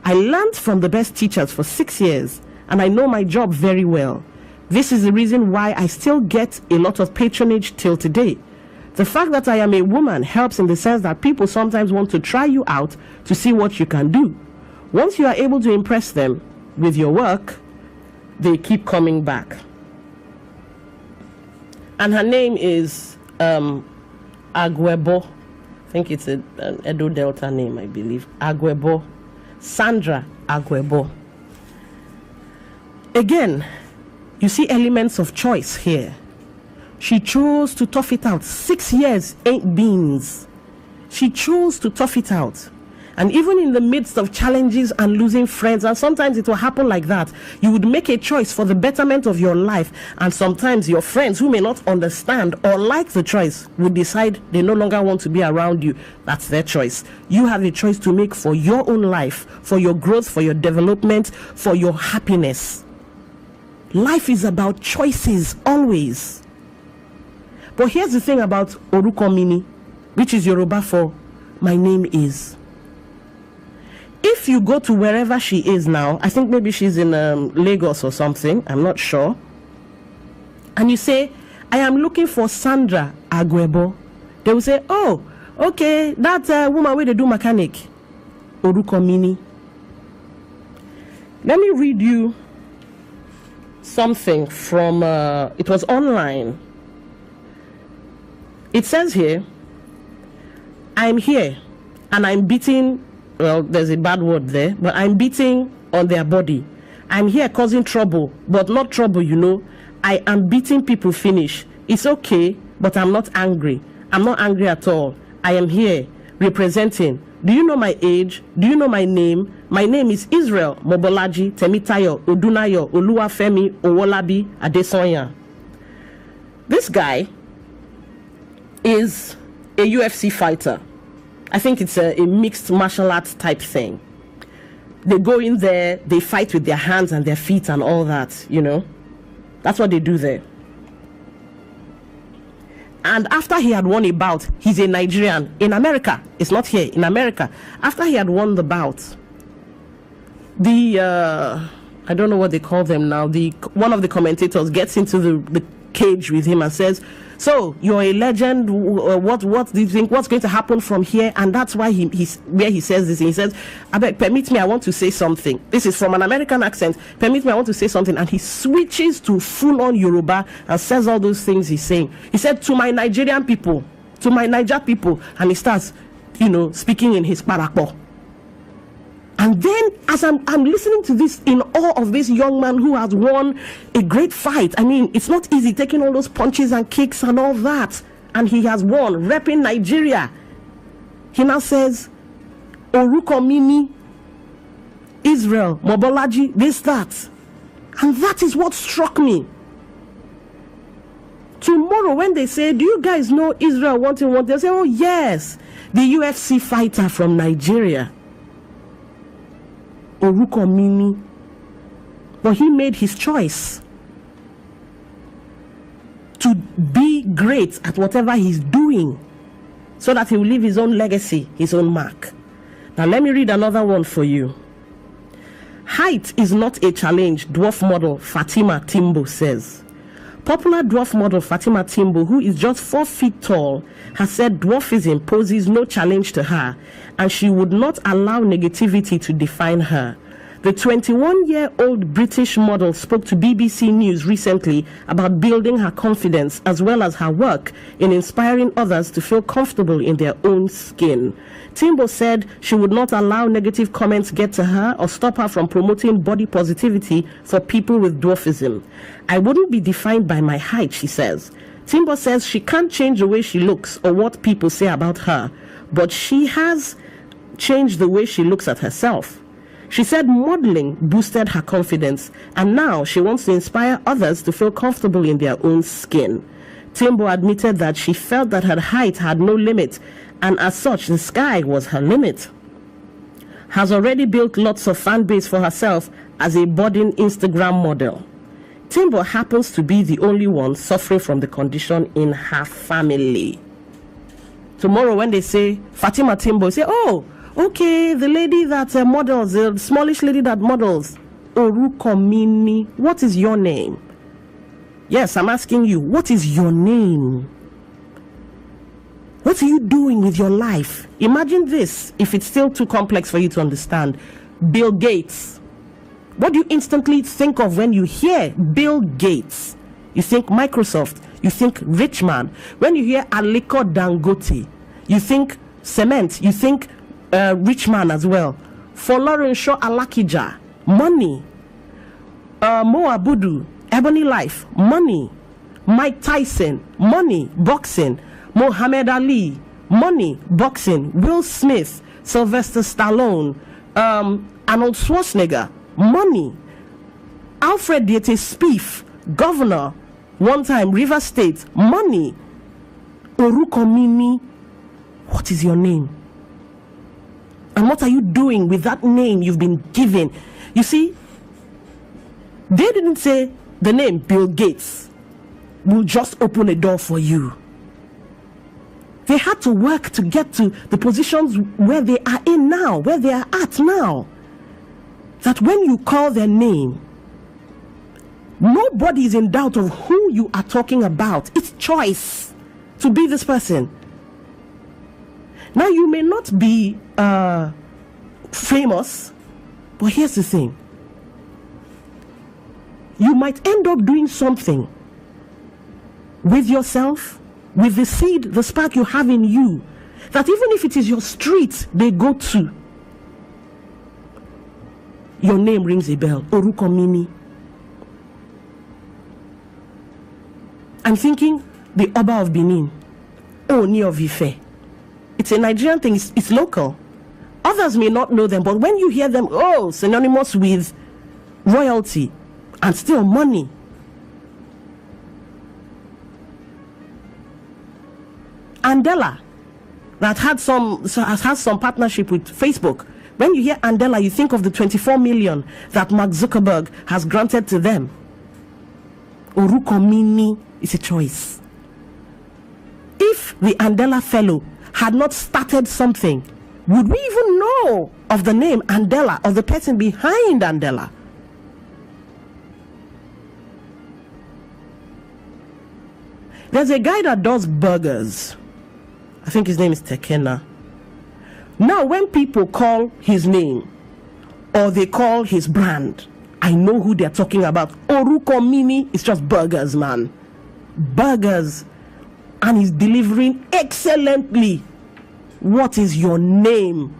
[SPEAKER 2] I learned from the best teachers for 6 years, and I know my job very well. This is the reason why I still get a lot of patronage till today. The fact that I am a woman helps in the sense that people sometimes want to try you out to see what you can do. Once you are able to impress them with your work, they keep coming back. And her name is Agwebo. I think it's an Edo Delta name, I believe. Agwebo. Sandra Agwebo. Again, you see elements of choice here. She chose to tough it out. 6 years ain't beans. She chose to tough it out. And even in the midst of challenges and losing friends, and sometimes it will happen like that, you would make a choice for the betterment of your life, and sometimes your friends who may not understand or like the choice would decide they no longer want to be around you. That's their choice. You have a choice to make for your own life, for your growth, for your development, for your happiness. Life is about choices, always. But here's the thing about Oruko Me Ni, which is Yoruba for my name is. If you go to wherever she is now, I think maybe she's in Lagos or something, I'm not sure, and you say, I am looking for Sandra Agwebo, they will say, oh, okay, that woman where they do mechanic, Oruko Me Ni. Let me read you something from, it was online. It says here, I'm here and I'm beating, well, there's a bad word there, but I'm beating on their body. I'm here causing trouble, but not trouble, you know. I am beating people finish. It's okay, but I'm not angry. I'm not angry at all. I am here representing. Do you know my age? Do you know my name? My name is Israel Mobolaji Temitayo Odunayo Oluwafemi Owolabi Adesonya. This guy is a UFC fighter. I think it's a mixed martial arts type thing. They go in there, they fight with their hands and their feet and all that, you know. That's what they do there. And after he had won a bout, he's a Nigerian in America. It's not here, in America. After he had won the bout, I don't know what they call them now, one of the commentators gets into the cage with him and says, so you're a legend, what do you think, what's going to happen from here? And that's why where he says this, and he says, permit me, I want to say something. This is from an American accent. Permit me, I want to say something. And he switches to full-on Yoruba and says all those things he's saying. He said, to my Nigerian people, to my Niger people, and he starts, speaking in his parapo. And then as I'm listening to this, in awe of this young man who has won a great fight. I mean, it's not easy taking all those punches and kicks and all that. And he has won, repping Nigeria. He now says, Oruko Me Ni, Israel, Mobolaji, this, that. And that is what struck me. Tomorrow when they say, do you guys know Israel wanting one? They'll say, oh yes, the UFC fighter from Nigeria. Oruko Me Ni. But he made his choice to be great at whatever he's doing so that he will leave his own legacy, his own mark. Now let me read another one for you. Height is not a challenge, dwarf model Fatima Timbo says. Popular dwarf model Fatima Timbo, who is just 4 feet tall, has said dwarfism poses no challenge to her and she would not allow negativity to define her. The 21-year-old British model spoke to BBC News recently about building her confidence as well as her work in inspiring others to feel comfortable in their own skin. Timbo said she would not allow negative comments get to her or stop her from promoting body positivity for people with dwarfism. I wouldn't be defined by my height, she says. Timbo says she can't change the way she looks or what people say about her, but she has changed the way she looks at herself. She said modeling boosted her confidence, and now she wants to inspire others to feel comfortable in their own skin. Timbo admitted that she felt that her height had no limit, and as such, the sky was her limit. Has already built lots of fan base for herself as a budding Instagram model. Timbo happens to be the only one suffering from the condition in her family. Tomorrow when they say Fatima Timbo, say, oh, okay, the lady that models, the smallish lady that models, Oruko Me Ni, what is your name? Yes, I'm asking you, what is your name? What are you doing with your life? Imagine this, if it's still too complex for you to understand. Bill Gates. What do you instantly think of when you hear Bill Gates? You think Microsoft, you think rich man. When you hear Aliko Dangote, you think cement, you think rich man as well. Folorunsho Alakija, money. Mo Abudu, Ebony Life, money. Mike Tyson, money, boxing. Muhammad Ali, money, boxing. Will Smith, Sylvester Stallone, Arnold Schwarzenegger, money. Alfred Diete Spieth, governor, one time River State, money. Oruko Me Ni, what is your name? And what are you doing with that name you've been given? You see, they didn't say the name Bill Gates will just open a door for you. They had to work to get to the positions where they are in now, where they are at now. That when you call their name, nobody is in doubt of who you are talking about. It's choice to be this person. Now, you may not be famous, but here's the thing. You might end up doing something with yourself, with the seed, the spark you have in you, that even if it is your street they go to, your name rings a bell. Oruko Me Ni. I'm thinking the Oba of Benin, Oni of Ife. It's a Nigerian thing, it's local. Others may not know them, but when you hear them, oh, synonymous with royalty and still money. Andela, that has some partnership with Facebook. When you hear Andela, you think of the 24 million that Mark Zuckerberg has granted to them. Oruko Me Ni is a choice. If the Andela fellow had not started something, would we even know of the name Andela, of the person behind Andela? There's a guy that does burgers. I think his name is Tekena. Now, when people call his name or they call his brand, I know who they're talking about. Oruko Me Ni is just burgers, man. Burgers. And he's delivering excellently. What is your name?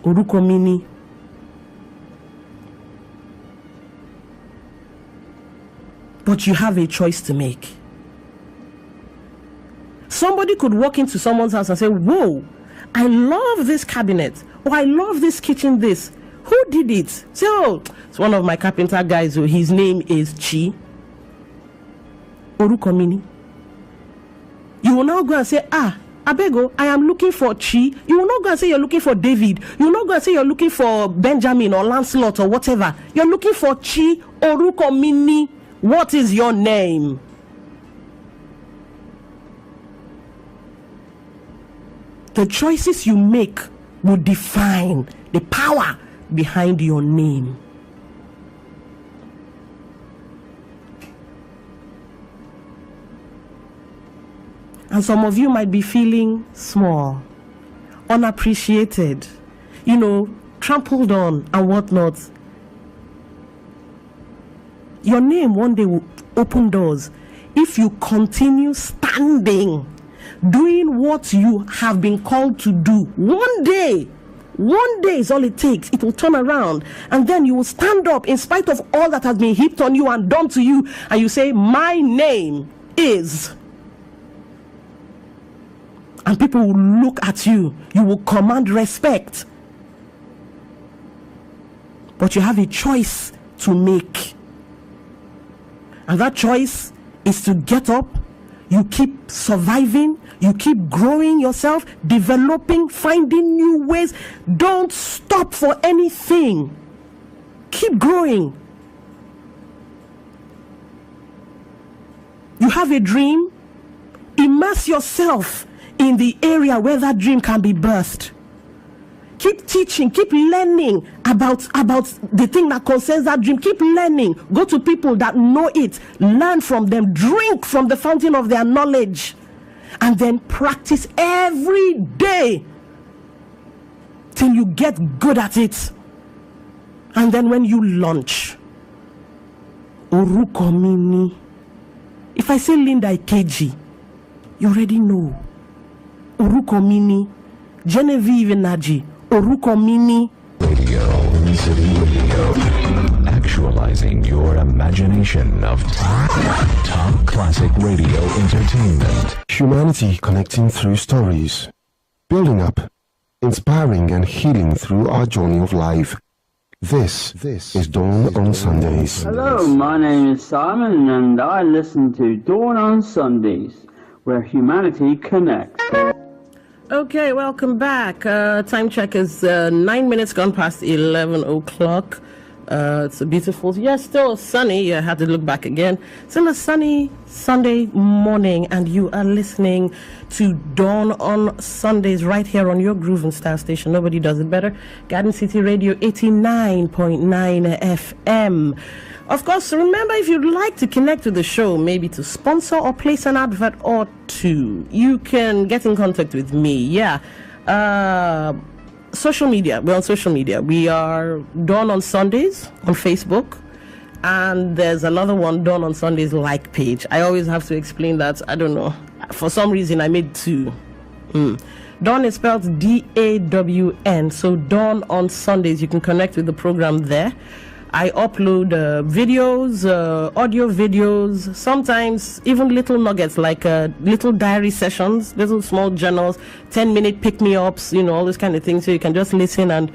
[SPEAKER 2] Oruko Me Ni. but you have a choice to make. Somebody could walk into someone's house and say, whoa, I love this cabinet, or I love this kitchen, this. Who did it? Say, oh, it's one of my carpenter guys, who his name is Chi. Oruko Me Ni. You will now go and say, Abego, I am looking for Chi. You will not go and say you're looking for David. You will not go and say you're looking for Benjamin or Lancelot or whatever. You're looking for Chi. Oruko Me Ni. What is your name? The choices you make will define the power behind your name. And some of you might be feeling small, unappreciated, trampled on and whatnot. Your name one day will open doors if you continue standing, doing what you have been called to do. One day is all it takes. It will turn around, and then you will stand up in spite of all that has been heaped on you and done to you, and you say, my name is. And people will look at you. You will command respect. But you have a choice to make. And that choice is to get up. You keep surviving. You keep growing yourself, developing, finding new ways. Don't stop for anything. Keep growing. You have a dream. Immerse yourself in the area where that dream can be birthed. Keep teaching, keep learning about the thing that concerns that dream. Keep learning. Go to people that know it. Learn from them. Drink from the fountain of their knowledge. And then practice every day till you get good at it. And then when you launch, Oruko Me Ni. If I say Linda Ikeji, you already know. Oruko Me Ni. Genevieve Naji. Oruko Me Ni.
[SPEAKER 3] Radio, City Radio. Actualizing your imagination of top classic radio entertainment.
[SPEAKER 1] Humanity connecting through stories, building up, inspiring and healing through our journey of life. This is Dawn on Sundays.
[SPEAKER 4] Hello, my name is Simon and I listen to Dawn on Sundays, where humanity connects.
[SPEAKER 2] Okay, welcome back. Time check is 9 minutes gone past 11 o'clock. It's a beautiful, still sunny. I had to look back again. Still a sunny Sunday morning, and you are listening to Dawn on Sundays right here on your Groove and Style station. Nobody does it better. Garden City Radio 89.9 FM. Of course, remember, if you'd like to connect with the show, maybe to sponsor or place an advert or two, you can get in contact with me. Social media. We're on social media. We are Dawn on Sundays on Facebook. And there's another one, Dawn on Sundays like page. I always have to explain that. I don't know. For some reason, I made two. Dawn is spelled D-A-W-N. So Dawn on Sundays. You can connect with the program there. I upload videos, audio videos, sometimes even little nuggets like little diary sessions, little small journals, 10-minute pick-me-ups, all those kind of things. So you can just listen and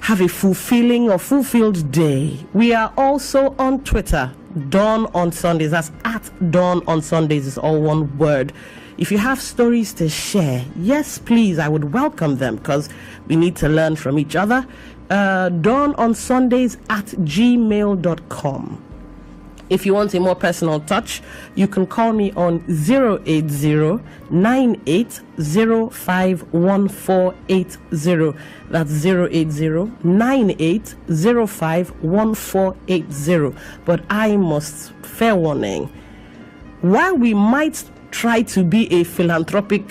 [SPEAKER 2] have a fulfilling or fulfilled day. We are also on Twitter, Dawn on Sundays. That's at Dawn on Sundays. It's all one word. If you have stories to share, yes, please, I would welcome them because we need to learn from each other. Dawn on Sundays at gmail.com. If you want a more personal touch, you can call me on 080-9805-1480. That's 080-9805-1480. But I must, fair warning, while we might try to be a philanthropic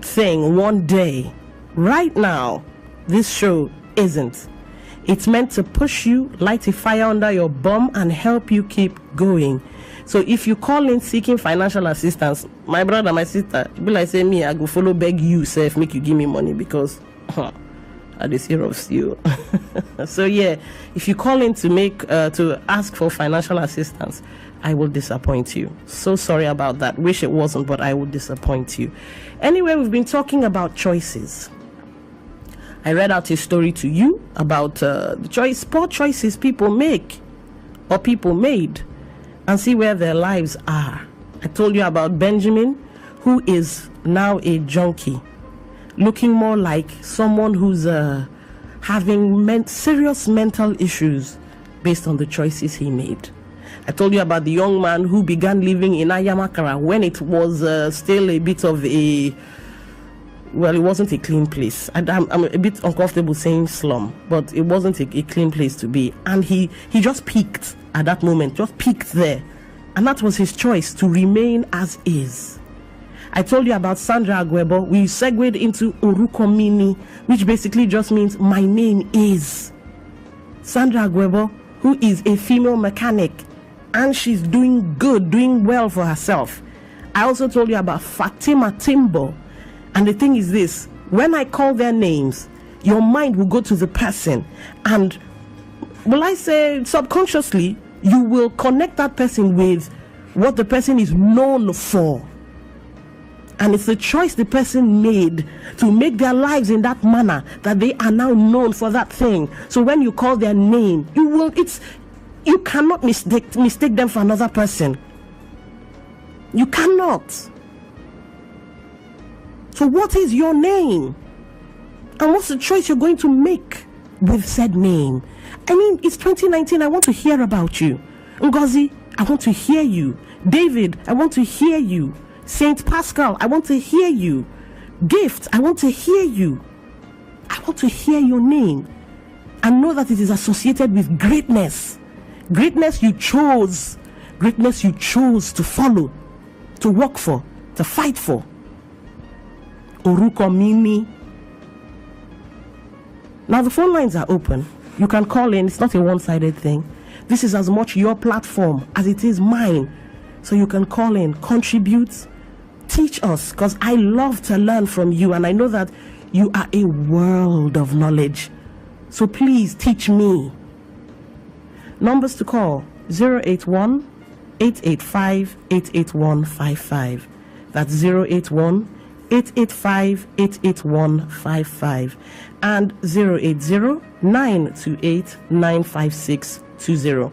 [SPEAKER 2] thing one day, right now, this show isn't. It's meant to push you, light a fire under your bum, and help you keep going. So if you call in seeking financial assistance, my brother, my sister, be like say me, I go follow beg you, self, make you give me money because I dey serious you. So if you call in to make to ask for financial assistance, I will disappoint you. So sorry about that. Wish it wasn't, but I will disappoint you. Anyway, we've been talking about choices. I read out a story to you about the poor choices people make or people made, and see where their lives are. I told you about Benjamin, who is now a junkie, looking more like someone who's having serious mental issues based on the choices he made. I told you about the young man who began living in Ayamakara when it was still a bit of a, well, it wasn't a clean place. I'm a bit uncomfortable saying slum, but it wasn't a clean place to be. And he just peaked at that moment, just peaked there. And that was his choice, to remain as is. I told you about Sandra Agwebo. We segued into Oruko Me Ni, which basically just means my name is. Sandra Agwebo, who is a female mechanic, and she's doing good, doing well for herself. I also told you about Fatima Timbo. And the thing is this, when I call their names, your mind will go to the person, and will I say subconsciously, you will connect that person with what the person is known for. And it's the choice the person made to make their lives in that manner that they are now known for that thing. So when you call their name, you cannot mistake them for another person. You cannot. So what is your name? And what's the choice you're going to make with said name? I mean, it's 2019. I want to hear about you. Ngozi, I want to hear you. David, I want to hear you. Saint Pascal, I want to hear you. Gift, I want to hear you. I want to hear your name and know that it is associated with greatness. Greatness you chose. Greatness you chose to follow, to work for, to fight for. Oruko Me Ni. Now the phone lines are open. You can call in. It's not a one-sided thing. This is as much your platform as it is mine. So you can call in, contribute, teach us, because I love to learn from you, and I know that you are a world of knowledge. So please teach me. Numbers to call: 081 885 88155. That's 081 885 88155 and 080 928 95620.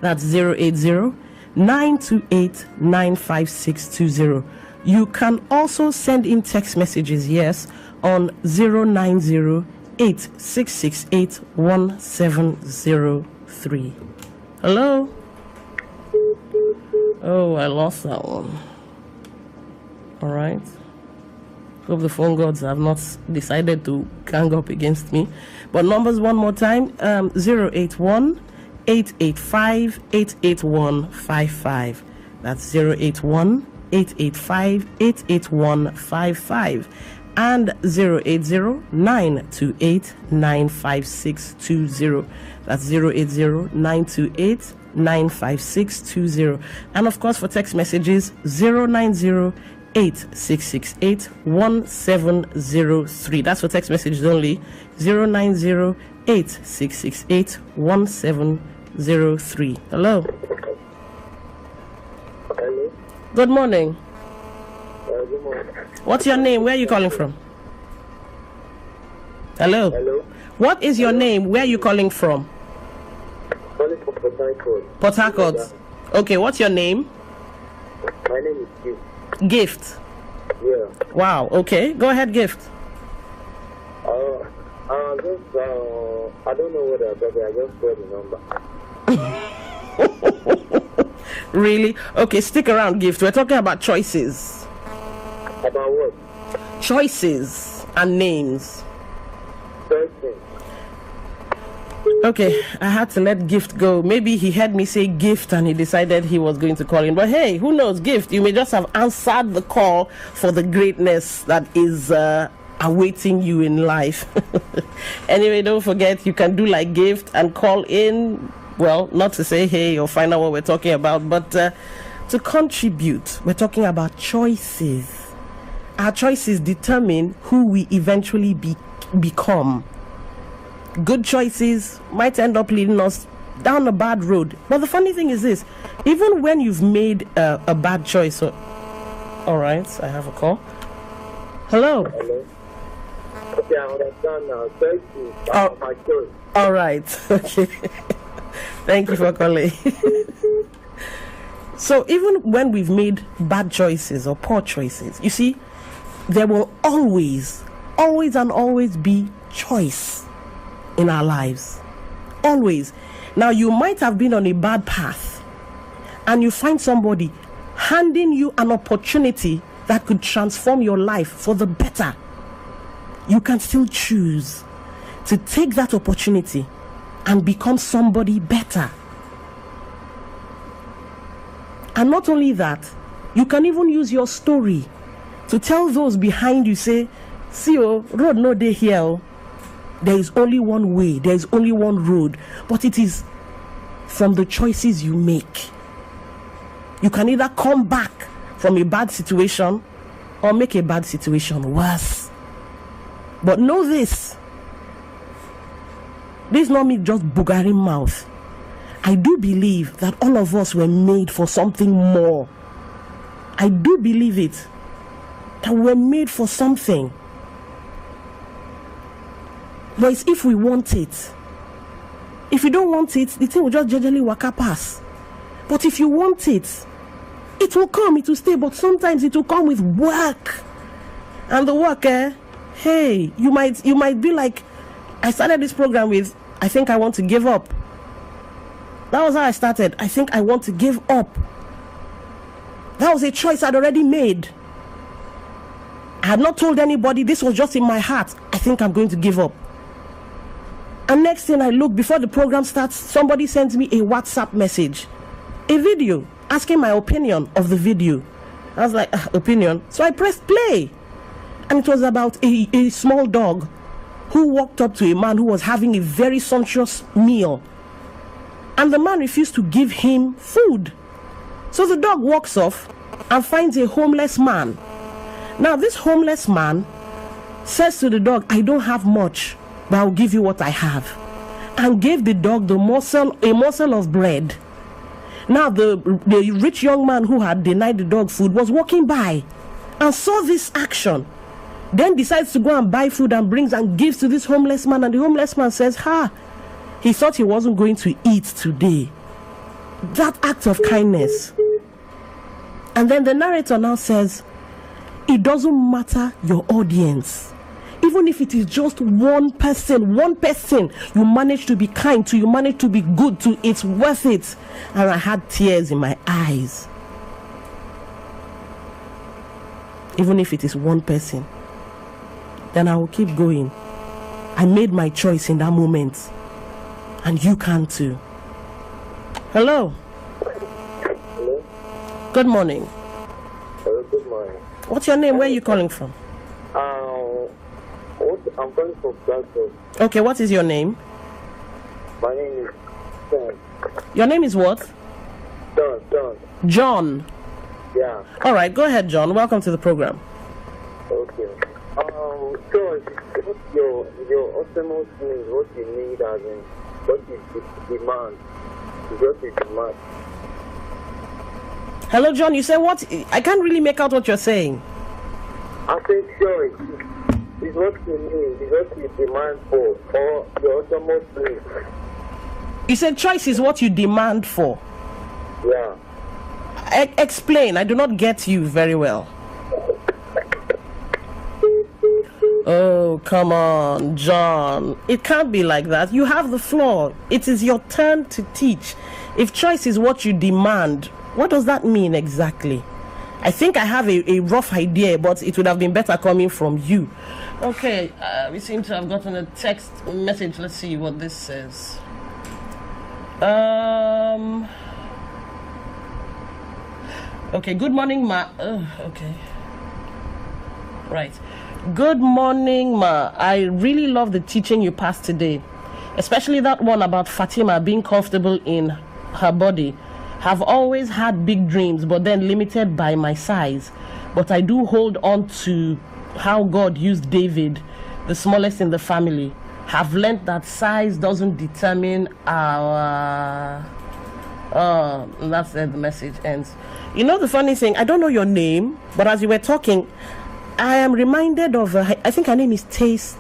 [SPEAKER 2] That's 080 928 95620. You can also send in text messages, yes, on 090 8668 1703. Hello? Oh, I lost that one. All right. Hope the phone gods have not decided to gang up against me. But numbers one more time: 081 885 88155. That's 081 885 88155 and 080 928 95620. That's 080 928 95620. And of course, for text messages, 090 8668 1703. That's for text messages only. 090 8668 1703. Hello.
[SPEAKER 5] Hello.
[SPEAKER 2] Good morning.
[SPEAKER 5] Good morning.
[SPEAKER 2] What's your name? Where are you calling from? Hello.
[SPEAKER 5] Hello.
[SPEAKER 2] What is your name? Where are you calling from?
[SPEAKER 5] Calling from Port Harcourt.
[SPEAKER 2] Port Harcourt. Okay, what's your name?
[SPEAKER 5] My name is Gift.
[SPEAKER 2] Gift.
[SPEAKER 5] Yeah.
[SPEAKER 2] Wow. Okay, go ahead, Gift.
[SPEAKER 5] I don't know what I'm talking. I just got the number.
[SPEAKER 2] Really? Okay, stick around, Gift. We're talking about choices.
[SPEAKER 5] About what?
[SPEAKER 2] Choices and names.
[SPEAKER 5] Person.
[SPEAKER 2] Okay, I had to let Gift go. Maybe he heard me say Gift and he decided he was going to call in. But hey, who knows, Gift? You may just have answered the call for the greatness that is awaiting you in life. Anyway, don't forget, you can do like Gift and call in. Well, not to say hey or find out what we're talking about, but to contribute. We're talking about choices. Our choices determine who we eventually become. Good choices might end up leading us down a bad road. But the funny thing is this, even when you've made a bad choice, all right, I have a call. Hello.
[SPEAKER 5] Hello. Okay, I understand now. Thank you. My choice.
[SPEAKER 2] All right. Okay. Thank you for calling. So even when we've made bad choices or poor choices, you see, there will always be choice in our lives. Always. Now, you might have been on a bad path and you find somebody handing you an opportunity that could transform your life for the better. You can still choose to take that opportunity and become somebody better. And not only that, you can even use your story to tell those behind you, say, see, road no dey here. There is only one way, there is only one road, but it is from the choices you make. You can either come back from a bad situation or make a bad situation worse. But know this is not me just bugaring mouth. I do believe that all of us were made for something more. I do believe it, that we're made for something. But it's if we want it. If you don't want it, the thing will just generally waka pass. But if you want it, it will come, it will stay, but sometimes it will come with work. And the work, hey, you might be like, I started this program with, I think I want to give up. That was how I started. I think I want to give up. That was a choice I'd already made. I had not told anybody. This was just in my heart. I think I'm going to give up. And next thing I look, before the program starts, somebody sends me a WhatsApp message, a video, asking my opinion of the video. I was like, opinion? So I pressed play. And it was about a small dog who walked up to a man who was having a very sumptuous meal. And the man refused to give him food. So the dog walks off and finds a homeless man. Now this homeless man says to the dog, I don't have much, but I'll give you what I have. And gave the dog a morsel of bread. Now the rich young man who had denied the dog food was walking by and saw this action. Then decides to go and buy food and brings and gives to this homeless man. And the homeless man says, he thought he wasn't going to eat today. That act of kindness. And then the narrator now says, it doesn't matter your audience. Even if it is just one person you manage to be kind to, you manage to be good to, it's worth it. And I had tears in my eyes. Even if it is one person, then I will keep going. I made my choice in that moment. And you can too. Hello.
[SPEAKER 5] Hello.
[SPEAKER 2] Good morning.
[SPEAKER 5] Hello, good morning.
[SPEAKER 2] What's your name? Where are you calling from?
[SPEAKER 5] I'm calling from Bradford.
[SPEAKER 2] Okay, what is your name?
[SPEAKER 5] My name is John.
[SPEAKER 2] Your name is what?
[SPEAKER 5] John.
[SPEAKER 2] John.
[SPEAKER 5] Yeah.
[SPEAKER 2] All right, go ahead, John. Welcome to the program.
[SPEAKER 5] Okay. So your utmost means what you need, as in what is the demand. What is demand.
[SPEAKER 2] Hello, John. You said what? I can't really make out what you're saying.
[SPEAKER 5] I think choice is what you need, is what you demand for, or your utmost need.
[SPEAKER 2] You said choice is what you demand for.
[SPEAKER 5] Yeah.
[SPEAKER 2] Explain. I do not get you very well. Oh, come on, John. It can't be like that. You have the floor. It is your turn to teach. If choice is what you demand, what does that mean exactly? I think I have a rough idea, but it would have been better coming from you. Okay, we seem to have gotten a text message. Let's see what this says. Okay, good morning, Ma. Okay. Right. Good morning, Ma. I really love the teaching you passed today, especially that one about Fatima being comfortable in her body. Have always had big dreams, but then limited by my size. But I do hold on to how God used David, the smallest in the family, have learned that size doesn't determine our... that's where the message ends. You know the funny thing, I don't know your name, but as you were talking, I am reminded of, I think her name is Tess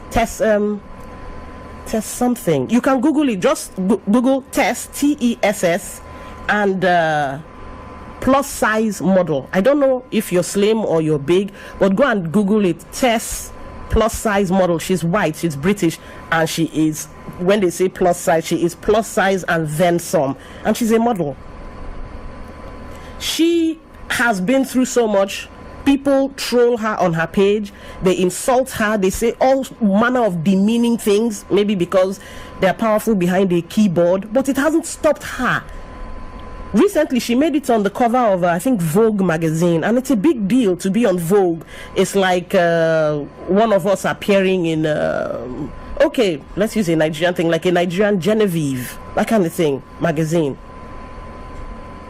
[SPEAKER 2] something. You can Google it, just Google Tess, Tess, and plus size model. I don't know if you're slim or you're big, but go and Google it, Tess plus size model. She's white, she's British, and she is, when they say plus size, she is plus size and then some, and she's a model. She has been through so much. People troll her on her page, they insult her, they say all manner of demeaning things, maybe because they're powerful behind a keyboard, but it hasn't stopped her. Recently, she made it on the cover of, I think, Vogue magazine, and it's a big deal to be on Vogue. It's like one of us appearing in, okay, let's use a Nigerian thing, like a Nigerian Genevieve, that kind of thing, magazine.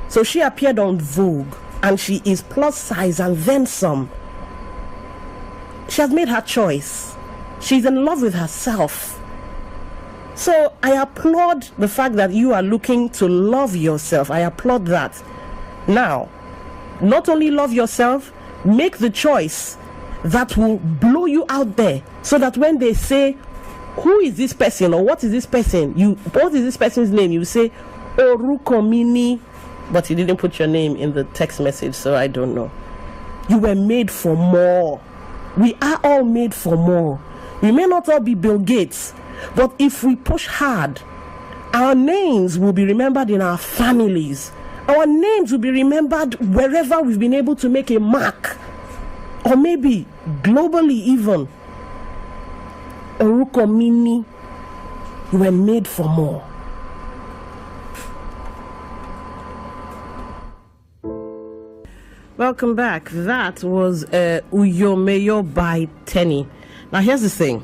[SPEAKER 2] So she appeared on Vogue, and she is plus size and then some. She has made her choice. She's in love with herself. So I applaud the fact that you are looking to love yourself. I applaud that. Now, not only love yourself, make the choice that will blow you out there, so that when they say, who is this person, or what is this person, what is this person's name, you say, Oruko Me Ni, but you didn't put your name in the text message, so I don't know. You were made for more. We are all made for more. We may not all be Bill Gates, but if we push hard, our names will be remembered in our families. Our names will be remembered wherever we've been able to make a mark, or maybe globally even. Oruko Me Ni, you were made for more. Welcome back. That was Uyomeyo by Tenny. Now here's the thing.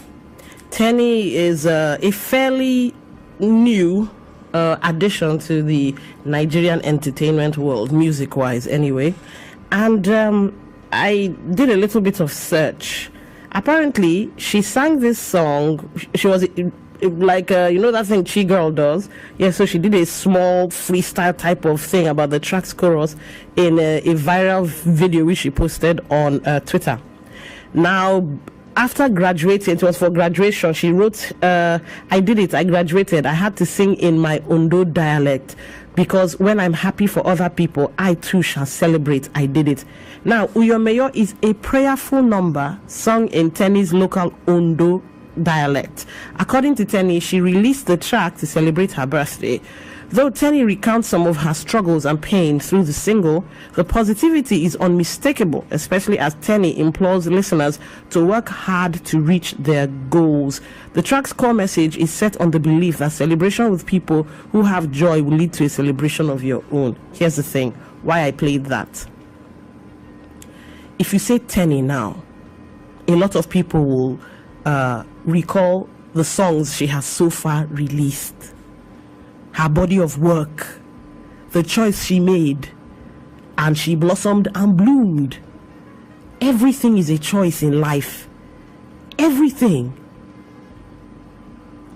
[SPEAKER 2] Tenny is a fairly new addition to the Nigerian entertainment world, music-wise anyway. And I did a little bit of search. Apparently, she sang this song. She was like, you know that thing Chi Girl does? Yeah, so she did a small freestyle type of thing about the track's chorus in a viral video which she posted on Twitter. Now, after graduating, it was for graduation, she wrote, I did it, I graduated, I had to sing in my Ondo dialect, because when I'm happy for other people, I too shall celebrate, I did it. Now, Uyomeyo is a prayerful number sung in Tenny's local Ondo dialect. According to Tenny, she released the track to celebrate her birthday. Though Tenny recounts some of her struggles and pain through the single, the positivity is unmistakable, especially as Tenny implores listeners to work hard to reach their goals. The track's core message is set on the belief that celebration with people who have joy will lead to a celebration of your own. Here's the thing, why I played that. If you say Tenny now, a lot of people will recall the songs she has so far released, her body of work, the choice she made, and she blossomed and bloomed. Everything is a choice in life. Everything.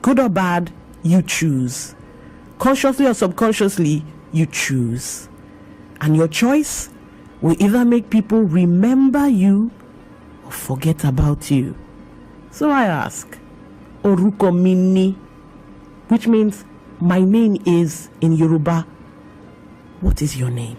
[SPEAKER 2] Good or bad, you choose. Consciously or subconsciously, you choose. And your choice will either make people remember you or forget about you. So I ask, Oruko Me Ni, which means my name is in Yoruba. What is your name?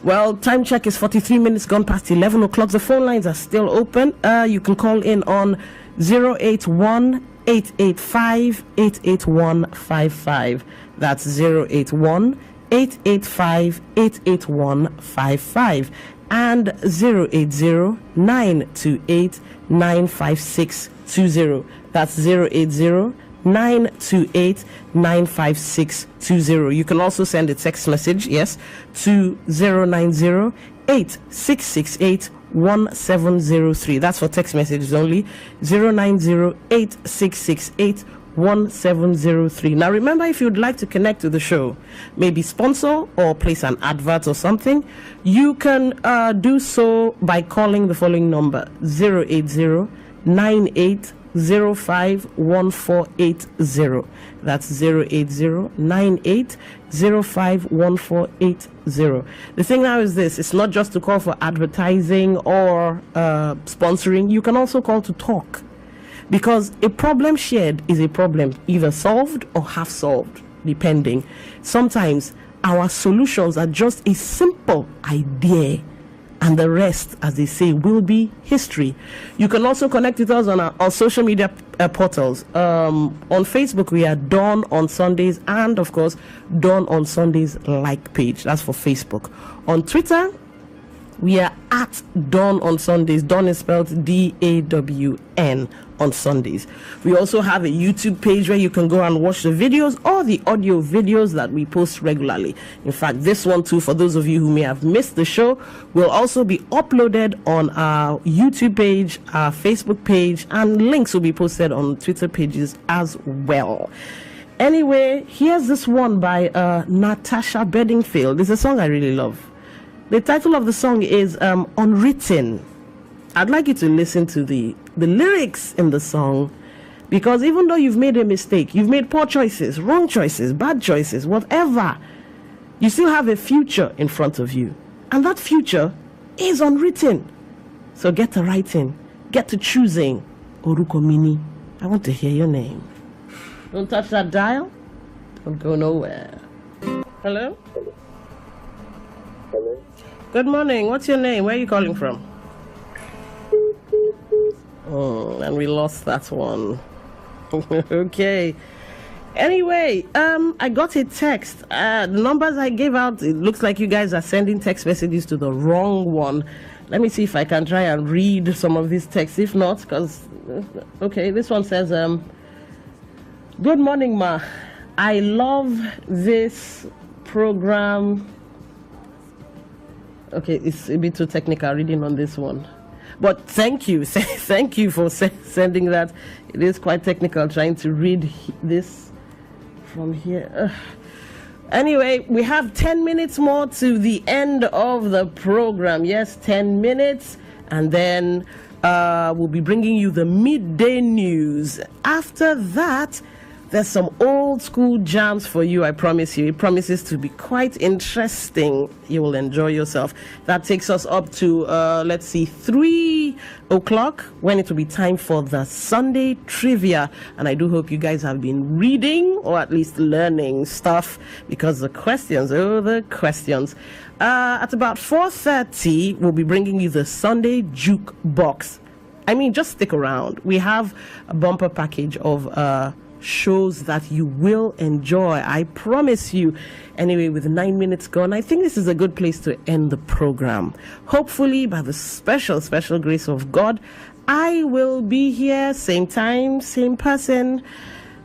[SPEAKER 2] Well, time check is 43 minutes gone past 11 o'clock. The phone lines are still open. You can call in on 081-885-88155. That's 081-885-88155. And 080-928-95620. That's 080-928-95620. You can also send a text message, yes, to 090-8668-1703. That's for text messages only. 090-8668-1703. Now remember, if you'd like to connect to the show, maybe sponsor or place an advert or something, you can do so by calling the following number: 080-98 98051480. That's 08098051480. The thing now is this: it's not just to call for advertising or sponsoring. You can also call to talk, because a problem shared is a problem either solved or half solved, depending. Sometimes our solutions are just a simple idea, and the rest, as they say, will be history. You can also connect with us on our social media portals. On Facebook, we are Dawn on Sundays, and of course, Dawn on Sundays like page. That's for Facebook. On Twitter, we are at Dawn on Sundays. Dawn is spelled DAWN on Sundays. We also have a YouTube page where you can go and watch the videos or the audio videos that we post regularly. In fact, this one too, for those of you who may have missed the show, will also be uploaded on our YouTube page, our Facebook page, and links will be posted on Twitter pages as well. Anyway, here's this one by Natasha Bedingfield. It's a song I really love. The title of the song is Unwritten. I'd like you to listen to the lyrics in the song, because even though you've made a mistake, you've made poor choices, wrong choices, bad choices, whatever, you still have a future in front of you. And that future is unwritten. So get to writing, get to choosing. Oruko Me Ni, I want to hear your name. Don't touch that dial. Don't go nowhere. Hello?
[SPEAKER 5] Hello?
[SPEAKER 2] Good morning. What's your name? Where are you calling from? Oh, and we lost that one. Okay. Anyway, I got a text. The numbers I gave out, it looks like you guys are sending text messages to the wrong one. Let me see if I can try and read some of these texts. If not, because... Okay, this one says, good morning, Ma. I love this program. Okay, it's a bit too technical reading on this one. But thank you. Thank you for sending that. It is quite technical trying to read this from here. Anyway, we have 10 minutes more to the end of the program. Yes, 10 minutes. And then we'll be bringing you the midday news. After that, there's some old school jams for you, I promise you. It promises to be quite interesting. You will enjoy yourself. That takes us up to, 3 o'clock, when it will be time for the Sunday trivia. And I do hope you guys have been reading, or at least learning stuff, because the questions. At about 4:30, we'll be bringing you the Sunday Jukebox. I mean, just stick around. We have a bumper package of shows that you will enjoy, I promise you. Anyway, with 9 minutes gone, I think this is a good place to end the program. Hopefully, by the special grace of God, I will be here, same time, same person,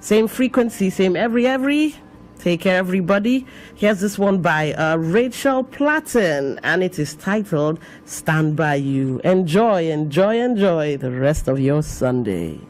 [SPEAKER 2] same frequency, same every. Take care, everybody. Here's this one by Rachel Platten, and it is titled Stand By You. Enjoy the rest of your Sunday.